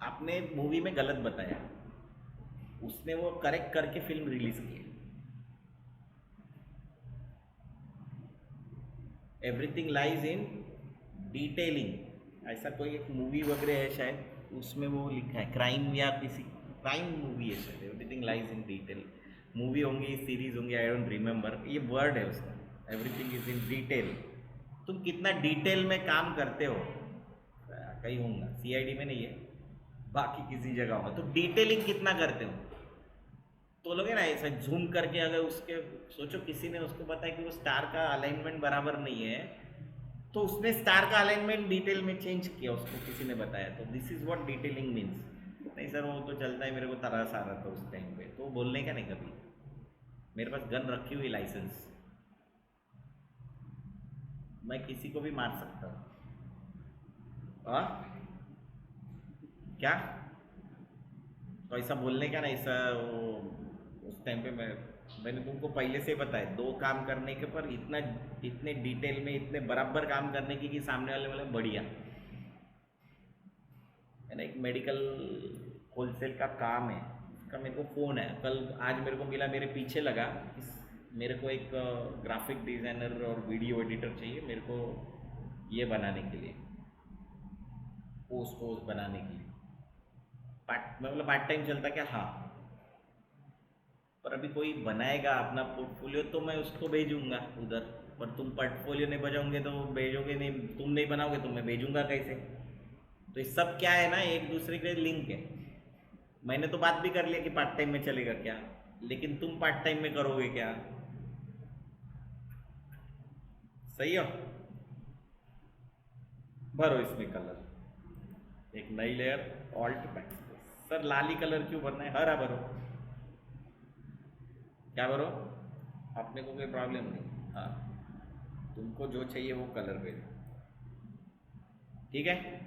आपने मूवी में गलत बताया, उसने वो करेक्ट करके फिल्म रिलीज की। एवरीथिंग लाइज इन डिटेलिंग, ऐसा कोई एक मूवी वगैरह है शायद, उसमें वो लिखा है, क्राइम या किसी क्राइम मूवी है शायद, everything lies in detail. Movie होंगी, सीरीज होंगी, आई डोंट रिमेंबर, ये वर्ड है उसका, एवरीथिंग इज इन डिटेल। तुम कितना डिटेल में काम करते हो, कहीं होगा सीआईडी में नहीं है, बाकी किसी जगह होगा, तो डिटेलिंग कितना करते हो। तो लोग है ना ऐसा झूम करके, अगर उसके सोचो किसी ने उसको बताया कि वो स्टार का अलाइनमेंट बराबर नहीं है, तो उसने स्टार का अलाइनमेंट डिटेल में चेंज किया, उसको किसी ने बताया, तो this is what detailing means. नहीं सर वो तो चलता है, मेरे को तरस आ रहा था उस टाइम पे, तो बोलने का नहीं कभी। मेरे पास गन रखी हुई लाइसेंस, मैं किसी को भी मार सकता हूँ। और क्या, तो ऐसा बोलने का नहीं सर, वो उस टाइम पे मैंने तुमको पहले से बताया, दो काम करने के पर इतना, इतने डिटेल में, इतने बराबर काम करने की कि सामने वाले वाले बढ़िया है ना। एक मेडिकल होलसेल का काम है, उसका मेरे को फ़ोन है कल, आज मेरे को मिला, मेरे पीछे लगा मेरे को एक ग्राफिक डिज़ाइनर और वीडियो एडिटर चाहिए मेरे को, ये बनाने के लिए, पोस्ट वोस्ट बनाने के लिए। पार्ट मैं बोला पार्ट टाइम चलता क्या? हाँ, पर अभी कोई बनाएगा अपना पोर्टफोलियो तो मैं उसको भेजूंगा उधर, पर तुम पोर्टफोलियो नहीं बजाओगे तो भेजोगे नहीं, तुम नहीं बनाओगे तो मैं भेजूंगा कैसे? तो ये सब क्या है ना, एक दूसरे के लिंक है। मैंने तो बात भी कर लिया कि पार्ट टाइम में चलेगा क्या, लेकिन तुम पार्ट टाइम में करोगे क्या? सही हो? भरो इसमें कलर, एक नई लेयर, ऑल्ट बैक। सर लाली कलर क्यों भरना है, हरा भरो। क्या भरो, अपने को कोई प्रॉब्लम नहीं। हाँ, तुमको जो चाहिए वो कलर भेजो, ठीक है।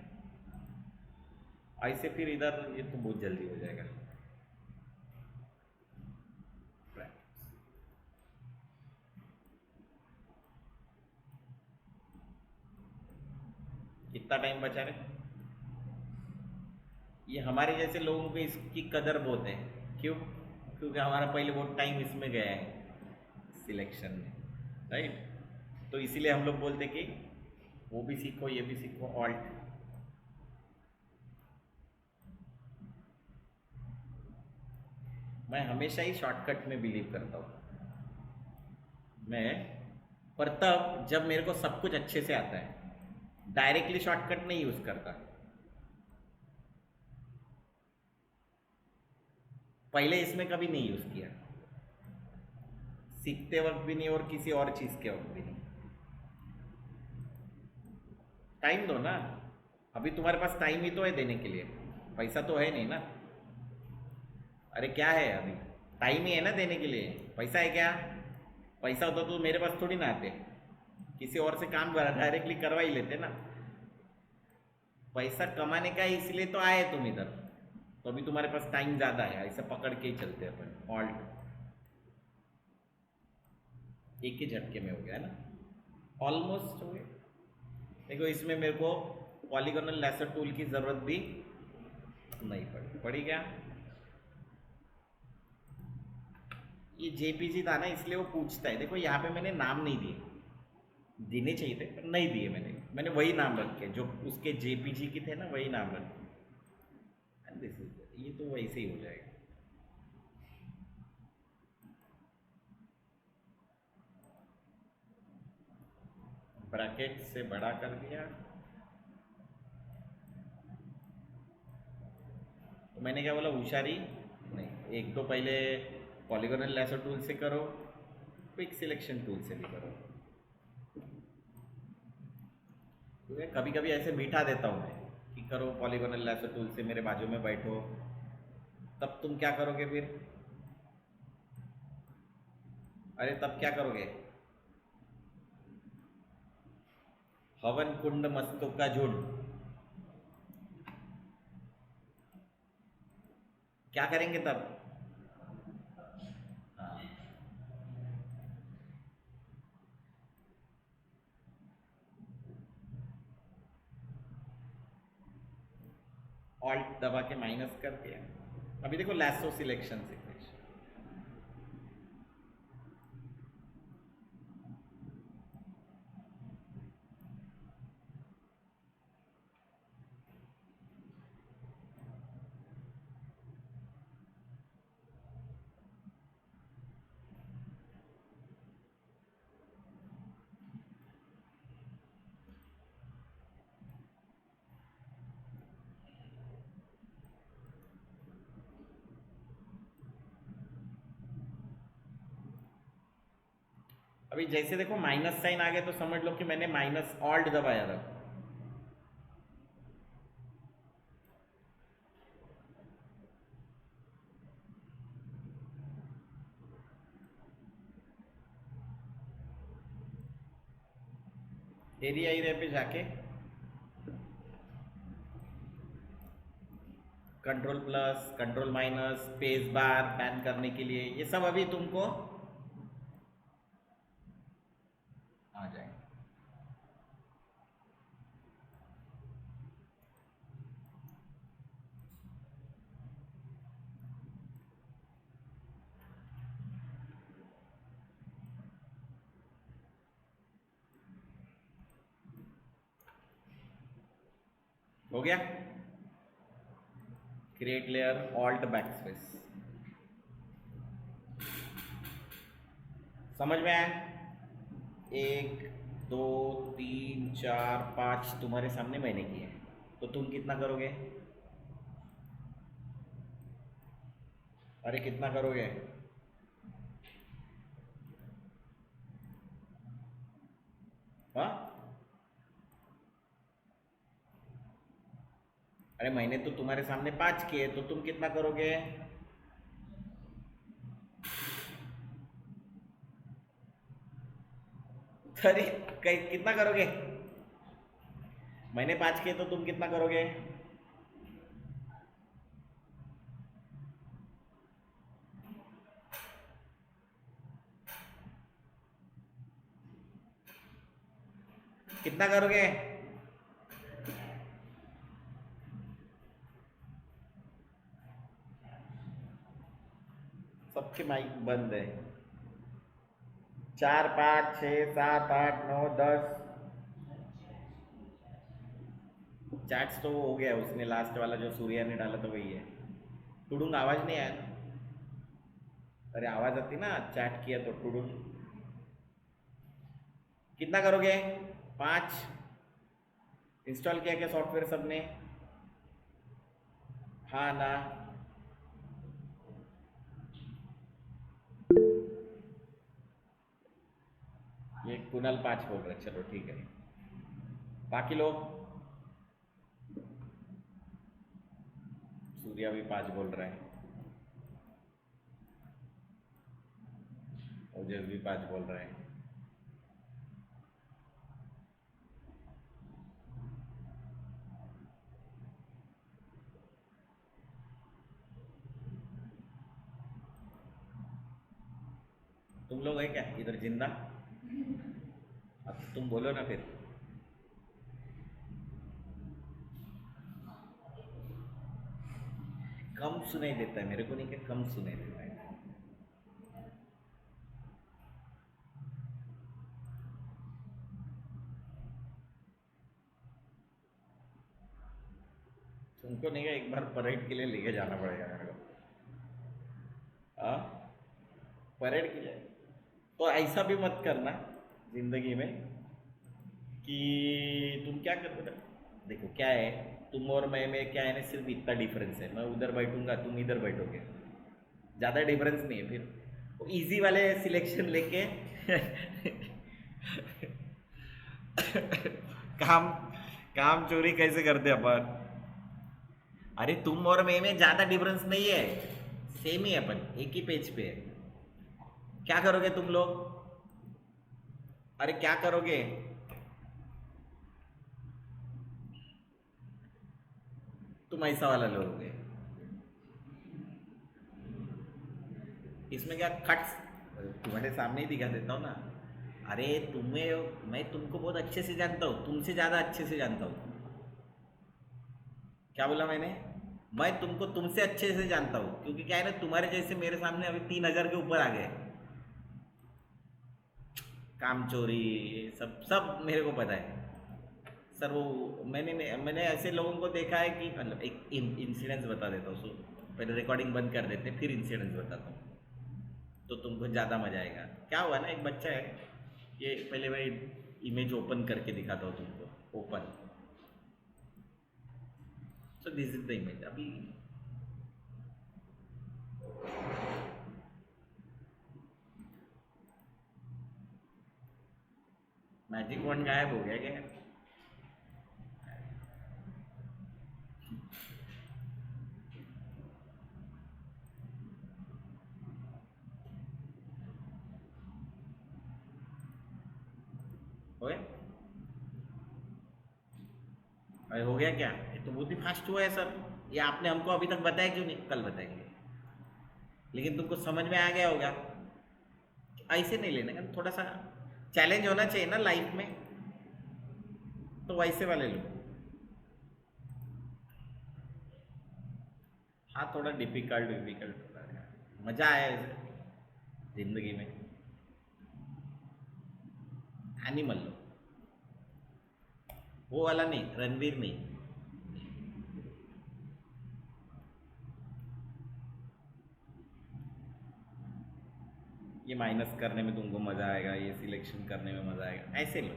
ऐसे फिर इधर ये तो बहुत जल्दी हो जाएगा। कितना टाइम बचा रहे? ये हमारे जैसे लोगों को इसकी कदर बहुत है, क्यों? क्योंकि हमारा पहले बहुत टाइम इसमें गया है सिलेक्शन में, राइट। तो इसीलिए हम लोग बोलते कि वो भी सीखो, ये भी सीखो, ऑल्ट। मैं हमेशा ही शॉर्टकट में बिलीव करता हूँ मैं, पर तब जब मेरे को सब कुछ अच्छे से आता है, डायरेक्टली शॉर्टकट नहीं यूज़ करता। पहले इसमें कभी नहीं यूज़ किया, सीखते वक्त भी नहीं और किसी और चीज़ के वक्त भी नहीं। टाइम दो ना, अभी तुम्हारे पास टाइम ही तो है देने के लिए, पैसा तो है नहीं ना। अरे क्या है, अभी टाइम ही है ना देने के लिए, पैसा है क्या? पैसा होता तो मेरे पास थोड़ी ना आते, किसी और से काम डायरेक्टली करवा ही लेते ना। पैसा कमाने का है, इसलिए तो आए तुम इधर, तो अभी तुम्हारे पास टाइम ज़्यादा है, ऐसा पकड़ के ही चलते अपन। ऑल्ट एक ही झटके में हो गया ना, ऑलमोस्ट हो गया। देखो इसमें मेरे को पॉलीगोनल लेसर टूल की ज़रूरत भी नहीं पड़ी क्या? ये जेपीजी था ना, इसलिए वो पूछता है। देखो यहाँ पे मैंने नाम नहीं दिए, देने चाहिए थे पर नहीं दिए, मैंने वही नाम रखे जो उसके जेपीजी के थे ना, वही नाम रखे। ये तो वैसे ही हो जाएगा। ब्रैकेट से बड़ा कर दिया। तो मैंने क्या बोला, हुशारी नहीं, एक तो पहले पॉलीगोनल लैसो टूल से करो, क्विक सिलेक्शन टूल से भी करो। तो कभी कभी ऐसे बिठा देता हूँ मैं कि करो पॉलीगोनल लैसो टूल से, मेरे बाजू में बैठो, तब तुम क्या करोगे फिर? अरे तब क्या करोगे? हवन कुंड मस्तों का झुंड, क्या करेंगे तब? हाँ, ऑल्ट दबा के माइनस कर दिया। अभी देखो लैसो सिलेक्शन से अभी जैसे देखो माइनस साइन आ गया तो समझ लो कि मैंने माइनस ऑल्ट दबाया था। एरिया एरिया पे जाके control plus control minus space bar ban करने के लिए, ये सब अभी तुमको आ जाएंगे। हो गया, क्रिएट लेयर ऑल्ट बैकस्पेस, समझ में आया? एक दो तीन चार पाँच तुम्हारे सामने मैंने किए, तो तुम कितना करोगे? अरे कितना करोगे? हाँ, अरे मैंने तो तुम्हारे सामने पाँच किए, तो तुम कितना करोगे? अरे कितना करोगे? मैंने पाँच किए तो तुम कितना करोगे? कितना करोगे? सबके माइक बंद है। चार पाँच छः सात आठ नौ दस, चैट्स तो हो गया, उसने लास्ट वाला जो सूर्या ने डाला तो वही है। टुडुंग आवाज नहीं आया ना? अरे आवाज आती ना, चैट किया तो टुडुंग। कितना करोगे? पाँच। इंस्टॉल किया क्या सॉफ्टवेयर सबने? हाँ ना? ये कुनल पाँच बोल रहे, चलो ठीक है। बाकी लोग? सूर्या भी पाँच बोल रहा है, ओजस भी पाँच बोल रहा है। तुम लोग है क्या इधर जिंदा? अब तुम बोलो ना फिर। कम सुनाई देता है मेरे को, नहीं क्या कम सुनाई देता है? तुमको नहीं क्या, एक बार परेड के लिए लेके जाना पड़ेगा मेरे को। हाँ, परेड के लिए। तो ऐसा भी मत करना जिंदगी में कि तुम क्या कर रहे हो। देखो क्या है, तुम और मैं में क्या है ना, सिर्फ इतना डिफरेंस है, मैं उधर बैठूंगा तुम इधर बैठोगे, ज़्यादा डिफरेंस नहीं है। फिर वो इजी वाले सिलेक्शन लेके काम काम चोरी कैसे करते अपन। अरे तुम और मैं में ज़्यादा डिफरेंस नहीं है, सेम ही है, अपन एक ही पेज पे है। क्या करोगे तुम लोग, अरे क्या करोगे, तुम ऐसा वाला लोगे, इसमें क्या खट, तुम्हारे सामने ही दिखा देता हूँ ना। अरे तुम्हें मैं तुमको बहुत अच्छे से जानता हूँ, तुमसे ज़्यादा अच्छे से जानता हूँ। क्या बोला मैंने, मैं तुमको तुमसे अच्छे से जानता हूँ, क्योंकि क्या है ना, तुम्हारे जैसे मेरे सामने अभी 3,000 के ऊपर आ गए। काम चोरी सब सब मेरे को पता है सर। वो मैंने ऐसे लोगों को देखा है कि, मतलब एक इंसिडेंस बता देता हूँ। सो पहले रिकॉर्डिंग बंद कर देते, फिर इंसिडेंस बताता हूँ तो तुमको ज़्यादा मजा आएगा। क्या हुआ ना, एक बच्चा है, ये पहले मैं इमेज ओपन करके दिखाता हूँ तुमको, open. So this is the image. अभी मैजिक वन गायब हो गया क्या। हो गया, अरे हो गया क्या, ये तो बहुत ही फास्ट हुआ है सर। ये आपने हमको अभी तक बताया क्यों नहीं, कल बताएंगे। लेकिन तुमको समझ में आ गया होगा, ऐसे नहीं लेने का, थोड़ा सा चैलेंज होना चाहिए ना लाइफ में, तो वैसे वाले लो। हाँ थोड़ा डिफिकल्ट डिफिकल्ट होता है, मजा आया इसे जिंदगी में। एनिमल लो, वो वाला नहीं, रणवीर नहीं। ये माइनस करने में तुमको मजा आएगा, ये सिलेक्शन करने में मजा आएगा, ऐसे लो।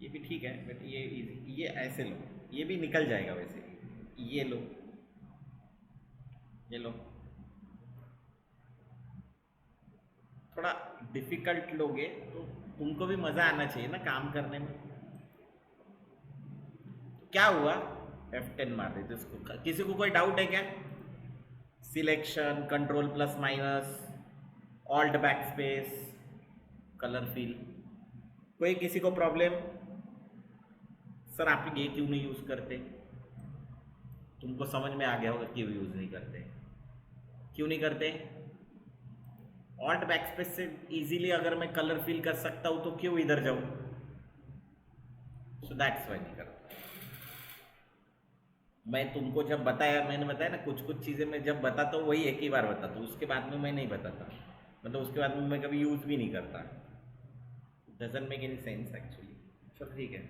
ये भी ठीक है, बट ये ऐसे लो, ये भी निकल जाएगा वैसे। ये लो, ये लो, थोड़ा डिफिकल्ट लोगे तो तुमको भी मज़ा आना चाहिए ना काम करने में। क्या हुआ, F10 मार देते इसको। किसी को कोई डाउट है क्या, selection, control plus minus, alt backspace, colour fill, कोई किसी को प्रॉब्लम। सर आप ये क्यों नहीं यूज़ करते, तुमको समझ में आ गया होगा क्यों यूज़ नहीं करते। क्यों नहीं करते, ऑल्ट बैकस्पेस से इजीली अगर मैं कलर फिल कर सकता हूँ तो क्यों इधर जाऊँ। सो दैट्स वाई नहीं करता। मैं तुमको जब बताया, मैंने बताया ना, कुछ कुछ चीज़ें मैं जब बताता हूँ वही एक ही बार बताता हूँ, उसके बाद में मैं नहीं बताता, मतलब उसके बाद में मैं कभी यूज़ भी नहीं करता। Doesn't make any sense actually. चलो ठीक है।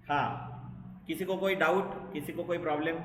हाँ, किसी को कोई डाउट, किसी को कोई प्रॉब्लम।